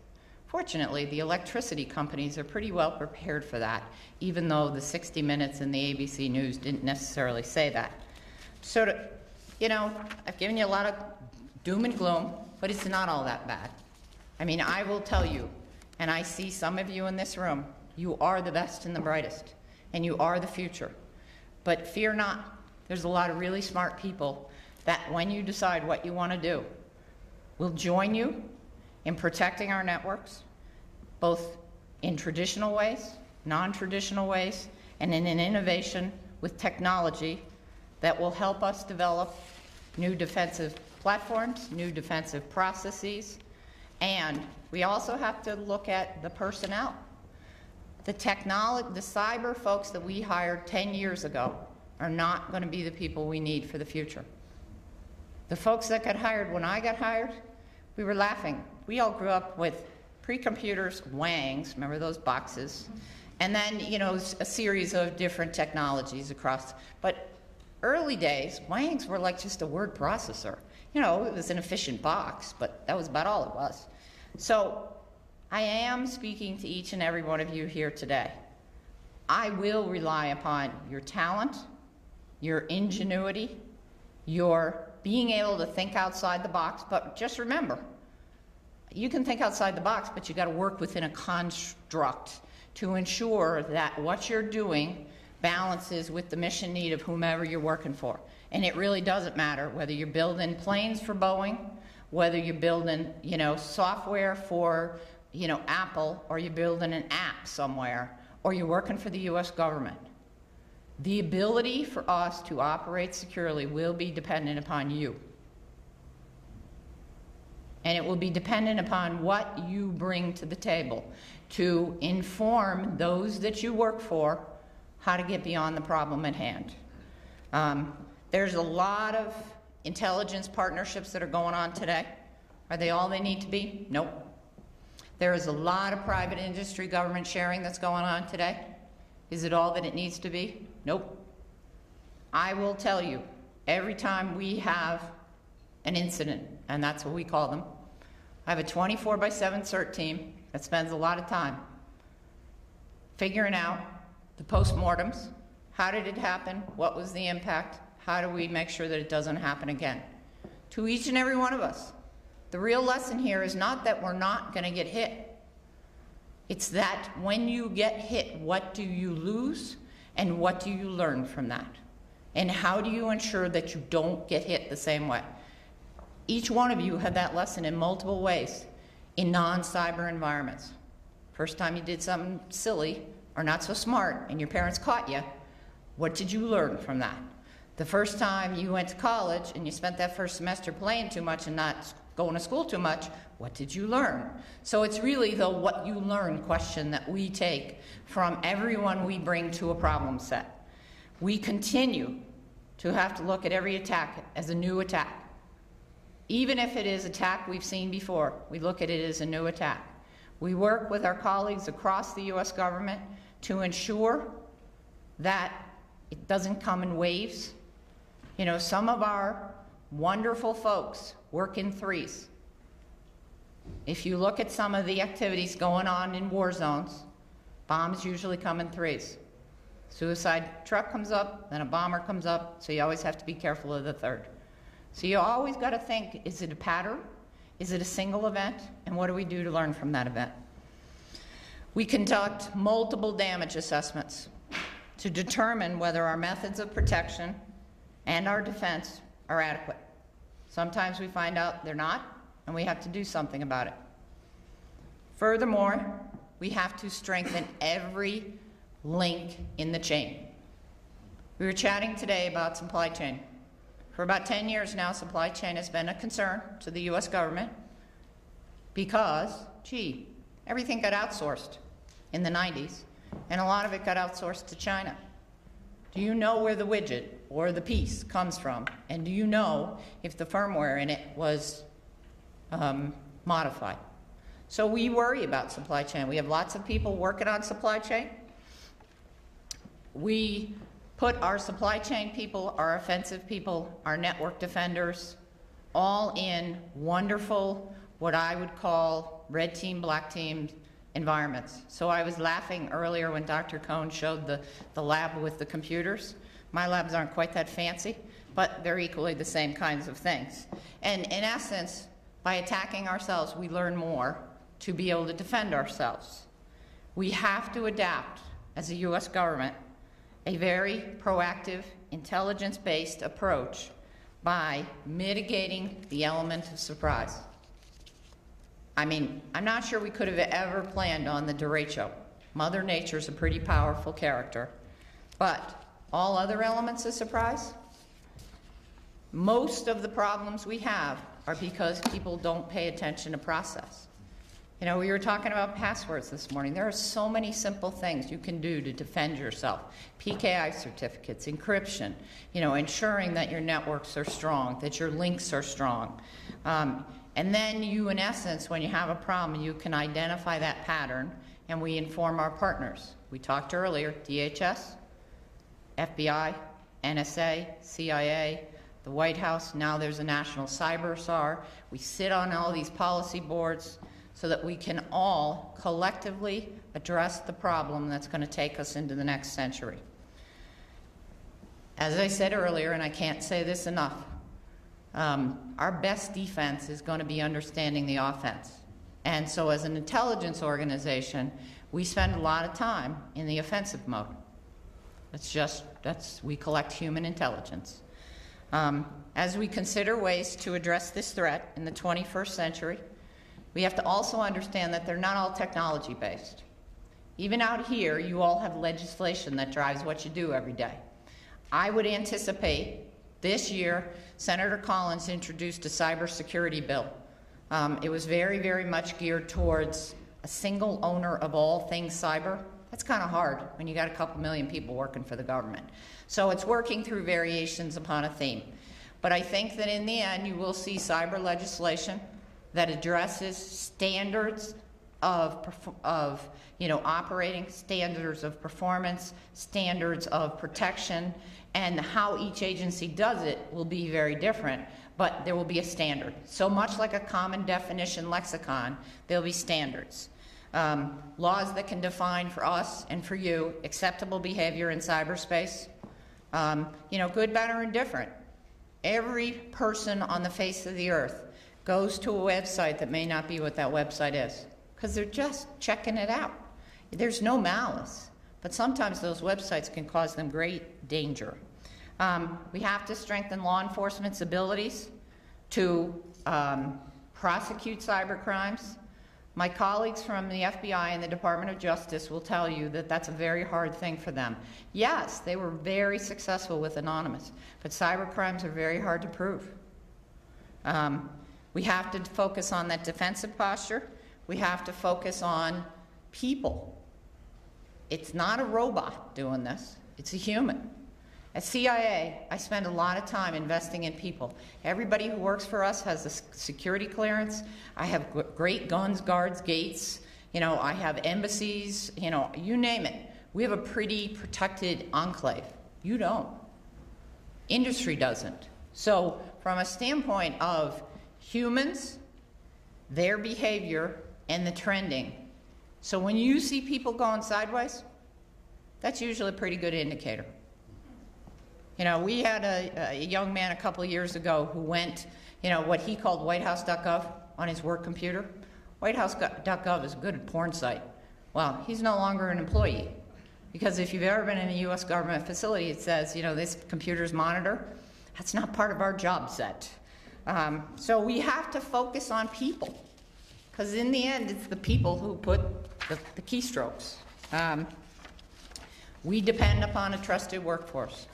Fortunately, the electricity companies are pretty well prepared for that, even though the 60 Minutes and the ABC News didn't necessarily say that. So, you know, I've given you a lot of doom and gloom, but it's not all that bad. I mean, I will tell you, and I see some of you in this room, you are the best and the brightest, and you are the future. But fear not, there's a lot of really smart people that when you decide what you want to do, will join you in protecting our networks, both in traditional ways, non-traditional ways, and in an innovation with technology that will help us develop new defensive platforms, new defensive processes, and we also have to look at the personnel. The cyber folks that we hired 10 years ago are not going to be the people we need for the future. The folks that got hired when I got hired, we were laughing. We all grew up with pre-computers, wangs, remember those boxes? And then, you know, a series of different technologies across. But early days, wangs were like just a word processor. You know, it was an efficient box, but that was about all it was. So I am speaking to each and every one of you here today. I will rely upon your talent, your ingenuity, your being able to think outside the box, but just remember, you can think outside the box, but you got to work within a construct to ensure that what you're doing balances with the mission need of whomever you're working for. And it really doesn't matter whether you're building planes for Boeing, whether you're building, software for, Apple, or you're building an app somewhere, or you're working for the U.S. government. The ability for us to operate securely will be dependent upon you. And it will be dependent upon what you bring to the table to inform those that you work for how to get beyond the problem at hand. There's a lot of intelligence partnerships that are going on today. Are they all they need to be? Nope. There is a lot of private industry government sharing that's going on today. Is it all that it needs to be? Nope. I will tell you, every time we have an incident, and that's what we call them, I have a 24/7 CERT team that spends a lot of time figuring out the postmortems. How did it happen? What was the impact? How do we make sure that it doesn't happen again? To each and every one of us. The real lesson here is not that we're not going to get hit. It's that when you get hit, what do you lose and what do you learn from that? And how do you ensure that you don't get hit the same way? Each one of you had that lesson in multiple ways in non-cyber environments. First time you did something silly or not so smart and your parents caught you, what did you learn from that? The first time you went to college and you spent that first semester playing too much and not going to school too much, what did you learn? So it's really the what you learn question that we take from everyone we bring to a problem set. We continue to have to look at every attack as a new attack. Even if it is attack we've seen before, we look at it as a new attack. We work with our colleagues across the U.S. government to ensure that it doesn't come in waves. Some of our wonderful folks work in threes. If you look at some of the activities going on in war zones, bombs usually come in threes. Suicide truck comes up, then a bomber comes up, so you always have to be careful of the third. So you always got to think, is it a pattern? Is it a single event? And what do we do to learn from that event? We conduct multiple damage assessments to determine whether our methods of protection and our defense are adequate. Sometimes we find out they're not, and we have to do something about it. Furthermore, we have to strengthen every link in the chain. We were chatting today about supply chain. For about 10 years now, supply chain has been a concern to the U.S. government because, everything got outsourced in the 90s, and a lot of it got outsourced to China. Do you know where the widget or the piece comes from? And do you know if the firmware in it was modified? So we worry about supply chain. We have lots of people working on supply chain. We put our supply chain people, our offensive people, our network defenders, all in wonderful, what I would call red team, black team environments. So I was laughing earlier when Dr. Cohn showed the lab with the computers. My labs aren't quite that fancy, but they're equally the same kinds of things. And in essence, by attacking ourselves, we learn more to be able to defend ourselves. We have to adapt, as a U.S. government, a very proactive, intelligence-based approach by mitigating the element of surprise. I'm not sure we could have ever planned on the derecho. Mother Nature's a pretty powerful character. But all other elements of surprise, most of the problems we have are because people don't pay attention to process. We were talking about passwords this morning. There are so many simple things you can do to defend yourself. PKI certificates, encryption, ensuring that your networks are strong, that your links are strong. And then you, in essence, when you have a problem, you can identify that pattern, and we inform our partners. We talked earlier, DHS, FBI, NSA, CIA, the White House. Now there's a National Cyber SAR. We sit on all these policy boards so that we can all collectively address the problem that's going to take us into the next century. As I said earlier, and I can't say this enough, our best defense is going to be understanding the offense. And so as an intelligence organization, we spend a lot of time in the offensive mode. We collect human intelligence. As we consider ways to address this threat in the 21st century, we have to also understand that they're not all technology-based. Even out here, you all have legislation that drives what you do every day. I would anticipate this year, Senator Collins introduced a cybersecurity bill. It was very, very much geared towards a single owner of all things cyber. That's kind of hard when you got a couple million people working for the government. So it's working through variations upon a theme. But I think that in the end, you will see cyber legislation that addresses standards of operating, standards of performance, standards of protection, and how each agency does it will be very different, but there will be a standard. So much like a common definition lexicon, there'll be standards. Laws that can define for us and for you acceptable behavior in cyberspace, good, better, and different. Every person on the face of the earth goes to a website that may not be what that website is, because they're just checking it out. There's no malice, but sometimes those websites can cause them great danger. We have to strengthen law enforcement's abilities to prosecute cyber crimes. My colleagues from the FBI and the Department of Justice will tell you that that's a very hard thing for them. Yes, they were very successful with Anonymous, but cyber crimes are very hard to prove. We have to focus on that defensive posture. We have to focus on people. It's not a robot doing this. It's a human. At CIA, I spend a lot of time investing in people. Everybody who works for us has a security clearance. I have great guns, guards, gates. I have embassies, you name it. We have a pretty protected enclave. You don't. Industry doesn't. So from a standpoint of humans, their behavior, and the trending, so when you see people going sideways, that's usually a pretty good indicator. We had a young man a couple of years ago who went, what he called whitehouse.gov on his work computer. Whitehouse.gov is a good porn site. Well, he's no longer an employee, because if you've ever been in a U.S. government facility, it says, this computer's monitor. That's not part of our job set. So we have to focus on people, because in the end, it's the people who put the keystrokes. We depend upon a trusted workforce.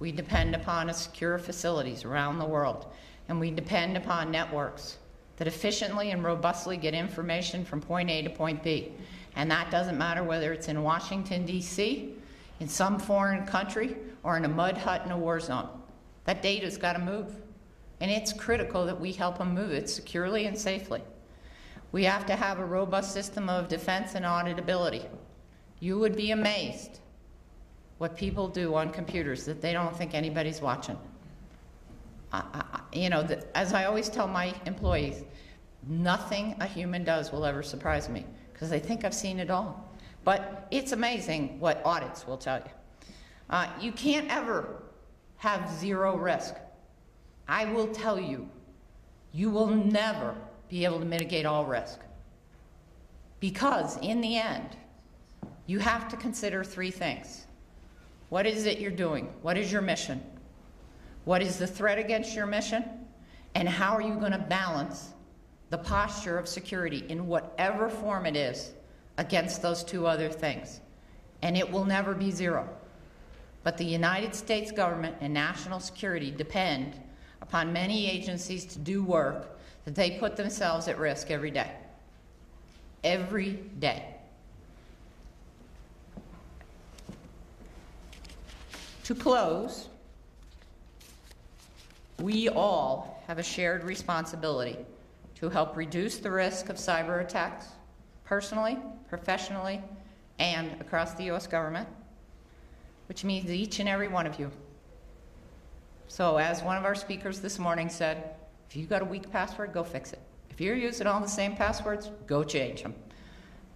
We depend upon secure facilities around the world, and we depend upon networks that efficiently and robustly get information from point A to point B. And that doesn't matter whether it's in Washington, D.C., in some foreign country, or in a mud hut in a war zone. That data's got to move, and it's critical that we help them move it securely and safely. We have to have a robust system of defense and auditability. You would be amazed what people do on computers that they don't think anybody's watching. As I always tell my employees, nothing a human does will ever surprise me, because they think I've seen it all. But it's amazing what audits will tell you. You can't ever have zero risk. I will tell you, you will never be able to mitigate all risk. Because in the end, you have to consider three things. What is it you're doing? What is your mission? What is the threat against your mission? And how are you going to balance the posture of security in whatever form it is against those two other things? And it will never be zero. But the United States government and national security depend upon many agencies to do work that they put themselves at risk every day. Every day. To close, we all have a shared responsibility to help reduce the risk of cyber attacks, personally, professionally, and across the U.S. government, which means each and every one of you. So as one of our speakers this morning said, if you've got a weak password, go fix it. If you're using all the same passwords, go change them.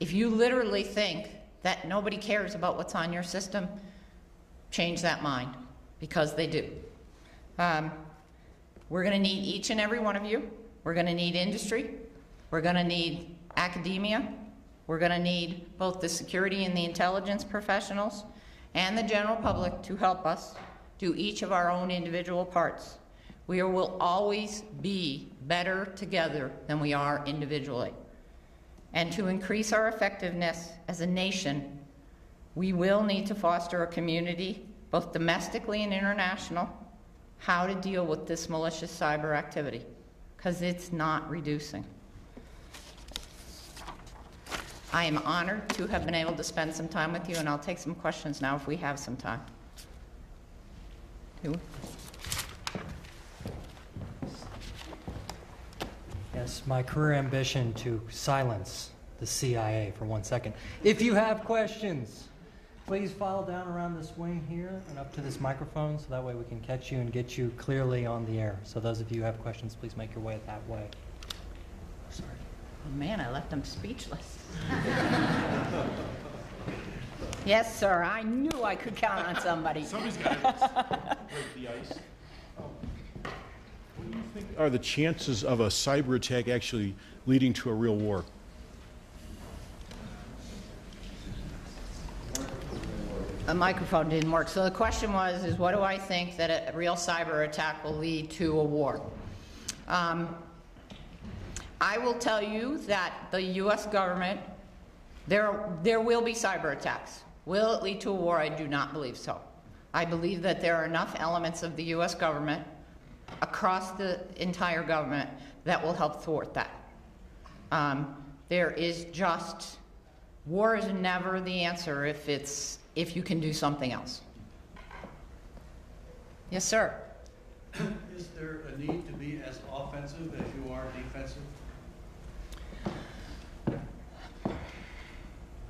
If you literally think that nobody cares about what's on your system, change that mind, because they do. We're going to need each and every one of you. We're going to need industry. We're going to need academia. We're going to need both the security and the intelligence professionals and the general public to help us do each of our own individual parts. We will always be better together than we are individually. And to increase our effectiveness as a nation, we will need to foster a community, both domestically and international, how to deal with this malicious cyber activity, because it's not reducing. I am honored to have been able to spend some time with you, and I'll take some questions now if we have some time.
Yes, my career ambition to silence the CIA for 1 second. If you have questions, please file down around this wing here and up to this microphone so that way we can catch you and get you clearly on the air. So those of you who have questions, please make your way that way. Sorry.
Oh man, I left them speechless. Yes, sir, I knew I could count on somebody.
Somebody's got to break the ice. What do you think are the chances of a cyber attack actually leading to a real war?
The microphone didn't work. So the question was, is what do I think that a real cyber attack will lead to a war? I will tell you that the U.S. government, there will be cyber attacks. Will it lead to a war? I do not believe so. I believe that there are enough elements of the U.S. government across the entire government that will help thwart that. There is just, war is never the answer if you can do something else. Yes, sir.
Is there a need to be as offensive as you are defensive?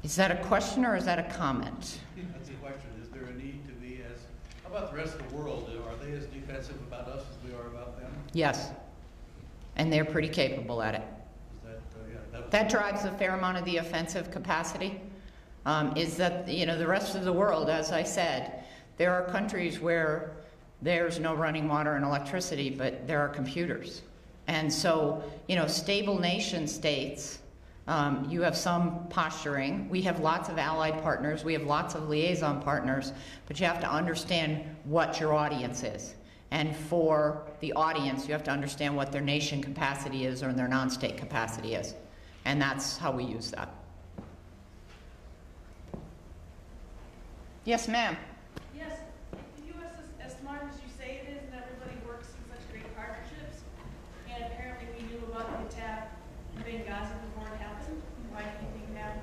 Is that a question or is that a comment?
That's the question. Is there a need to be as, how about the rest of the world? Are they as defensive about us as we are about them?
Yes. And they're pretty capable at it.
Is
That drives a fair amount of the offensive capacity. Is that, the rest of the world, as I said, there are countries where there's no running water and electricity, but there are computers. And so, stable nation states, you have some posturing. We have lots of allied partners. We have lots of liaison partners, but you have to understand what your audience is. And for the audience, you have to understand what their nation capacity is or their non-state capacity is. And that's how we use that. Yes, ma'am.
Yes, if the U.S. is as smart as you say it is and everybody works in such great partnerships, and apparently we knew about the attack in Benghazi before it happened, why do you think it happened?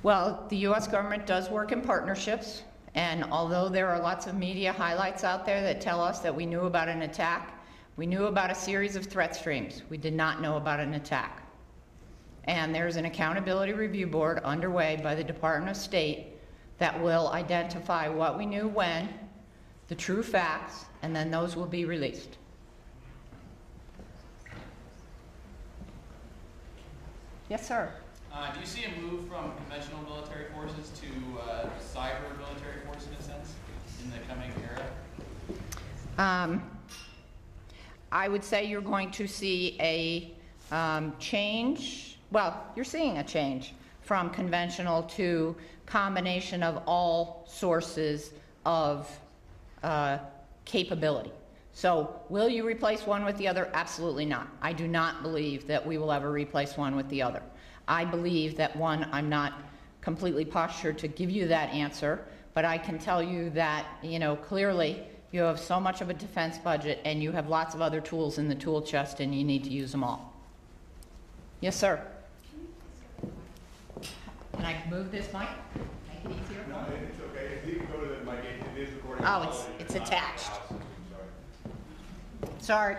Well, the U.S. government does work in partnerships, and although there are lots of media highlights out there that tell us that we knew about an attack, we knew about a series of threat streams. We did not know about an attack. And there's an accountability review board underway by the Department of State that will identify what we knew when, the true facts, and then those will be released. Yes, sir.
Do you see a move from conventional military forces to cyber military force in a sense in the coming era?
I would say you're going to see a change. Well, you're seeing a change from conventional to combination of all sources of capability. So will you replace one with the other? Absolutely not. I do not believe that we will ever replace one with the other. I believe that one, I'm not completely postured to give you that answer, but I can tell you that, clearly you have so much of a defense budget and you have lots of other tools in the tool chest and you need to use them all. Yes, sir. Can I move this mic? Make it easier?
No, it's okay. If you can go to the mic, it is recording.
Oh, it's attached. Sorry.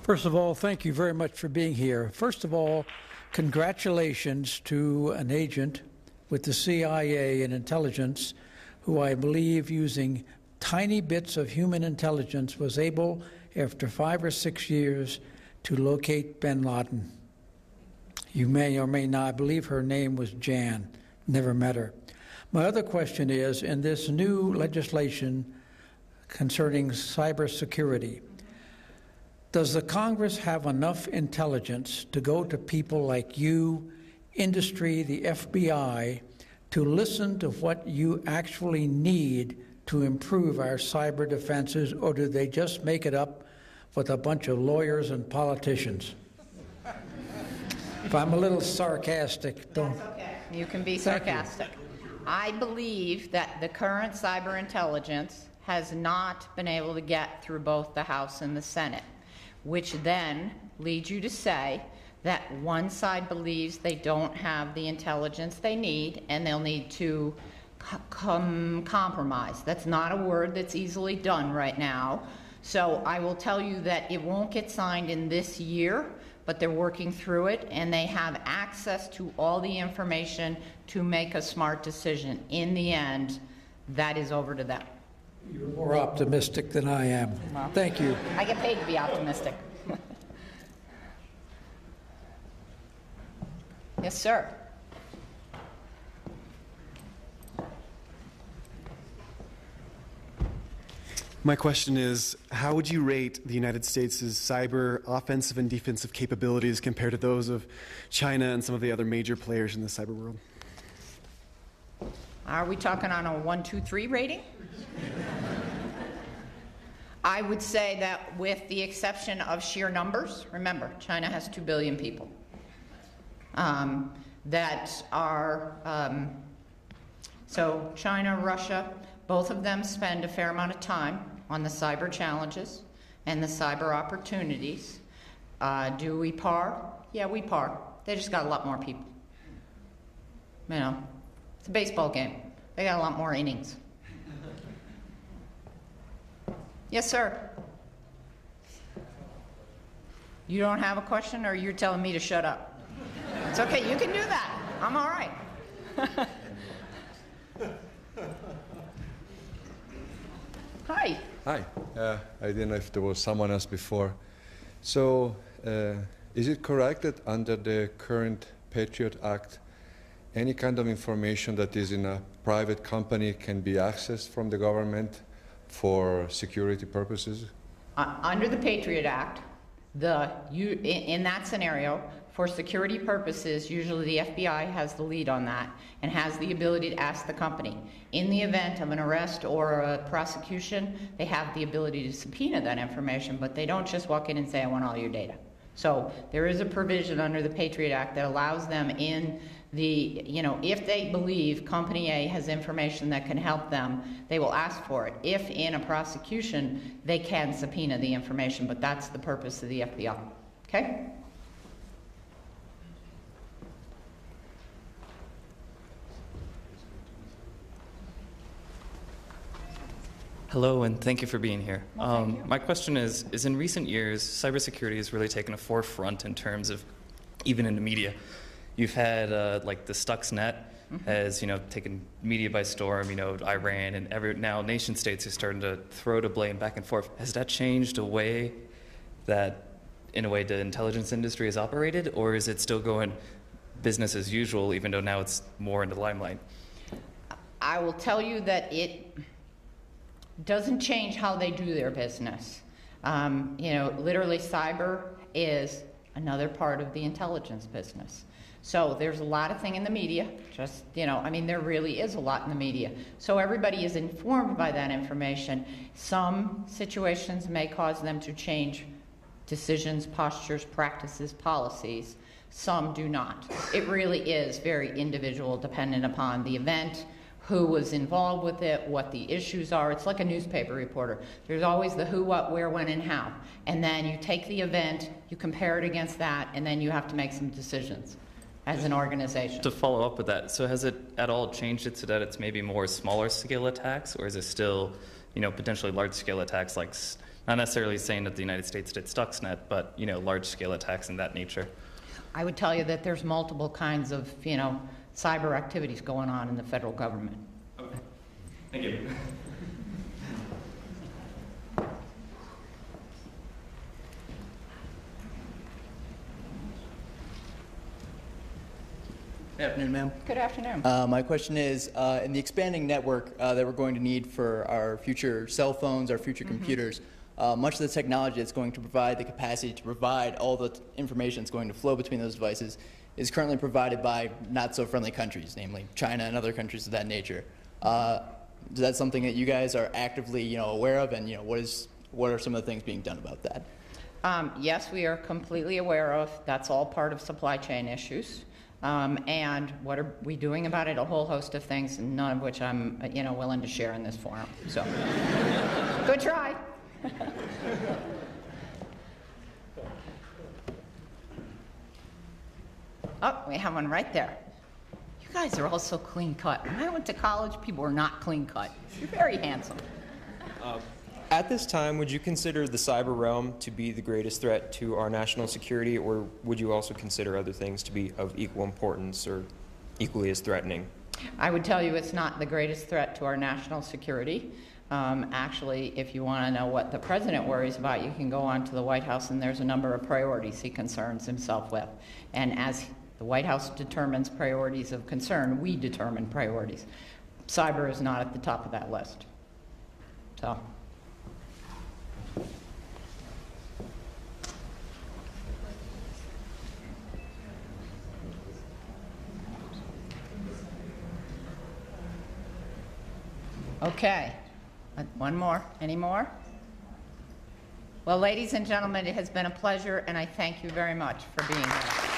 First of all, thank you very much for being here. First of all, congratulations to an agent with the CIA and intelligence who I believe using tiny bits of human intelligence was able, after 5 or 6 years, to locate bin Laden. You may or may not, I believe her name was Jan, never met her. My other question is, in this new legislation concerning cybersecurity, does the Congress have enough intelligence to go to people like you, industry, the FBI, to listen to what you actually need to improve our cyber defenses, or do they just make it up with a bunch of lawyers and politicians? If I'm a little sarcastic, don't...
That's okay. You can be
Thank you.
sarcastic. I believe that the current cyber intelligence has not been able to get through both the House and the Senate, which then leads you to say that one side believes they don't have the intelligence they need and they'll need to compromise. That's not a word that's easily done right now. So I will tell you that it won't get signed in this year, but they're working through it and they have access to all the information to make a smart decision. In the end, that is over to them.
You're more optimistic than I am.
Well,
Thank you.
I get paid to be optimistic. Yes, sir.
My question is, how would you rate the United States' cyber offensive and defensive capabilities compared to those of China and some of the other major players in the cyber world?
Are we talking on a 1, 2, 3 rating? I would say that with the exception of sheer numbers, remember, China has 2 billion people that are, so China, Russia, both of them spend a fair amount of time on the cyber challenges and the cyber opportunities. Do we par? Yeah, we par. They just got a lot more people. You know, it's a baseball game. They got a lot more innings. Yes, sir. You don't have a question, or you're telling me to shut up? It's okay, you can do that. I'm all right. Hi.
Hi. I didn't know if there was someone else before. So, is it correct that under the current Patriot Act, any kind of information that is in a private company can be accessed from the government for security purposes?
Under the Patriot Act, in that scenario, for security purposes, usually the FBI has the lead on that and has the ability to ask the company. In the event of an arrest or a prosecution, they have the ability to subpoena that information, but they don't just walk in and say, I want all your data. So there is a provision under the Patriot Act that allows them in the, if they believe Company A has information that can help them, they will ask for it. If in a prosecution, they can subpoena the information, but that's the purpose of the FBI. Okay?
Hello, and thank you for being here. My question is in recent years, cybersecurity has really taken a forefront in terms of, even in the media. You've had, like, the Stuxnet has, taken media by storm, Iran, and now nation-states are starting to throw the blame back and forth. Has that changed a way that, in a way, the intelligence industry is operated, or is it still going business as usual, even though now it's more in the limelight?
I will tell you that it doesn't change how they do their business. Literally cyber is another part of the intelligence business. So there's a lot of thing in the media, there really is a lot in the media. So everybody is informed by that information. Some situations may cause them to change decisions, postures, practices, policies. Some do not. It really is very individual, dependent upon the event, who was involved with it, what the issues are. It's like a newspaper reporter. There's always the who, what, where, when, and how. And then you take the event, you compare it against that, and then you have to make some decisions as an organization.
To follow up with that, so has it at all changed it so that it's maybe more smaller scale attacks, or is it still, potentially large scale attacks, like, not necessarily saying that the United States did Stuxnet, but, large scale attacks in that nature?
I would tell you that there's multiple kinds of, cyber activities going on in the federal government.
Okay. Thank you.
Good afternoon, ma'am.
Good afternoon.
My question is, in the expanding network that we're going to need for our future cell phones, our future computers, much of the technology that's going to provide the capacity to provide all the information that's going to flow between those devices is currently provided by not-so-friendly countries, namely China and other countries of that nature. Is that something that you guys are actively, aware of, and what are some of the things being done about that?
Yes, we are completely aware of. That's all part of supply chain issues. And what are we doing about it? A whole host of things, none of which I'm, willing to share in this forum. So, good try. Oh, we have one right there. You guys are all so clean cut. When I went to college, people were not clean cut. You're very handsome.
At this time, would you consider the cyber realm to be the greatest threat to our national security, or would you also consider other things to be of equal importance or equally as threatening?
I would tell you it's not the greatest threat to our national security. Actually, if you want to know what the president worries about, you can go on to the White House, and there's a number of priorities he concerns himself with. And as the White House determines priorities of concern, we determine priorities. Cyber is not at the top of that list. So. Okay, one more. Any more? Well, ladies and gentlemen, it has been a pleasure, and I thank you very much for being here.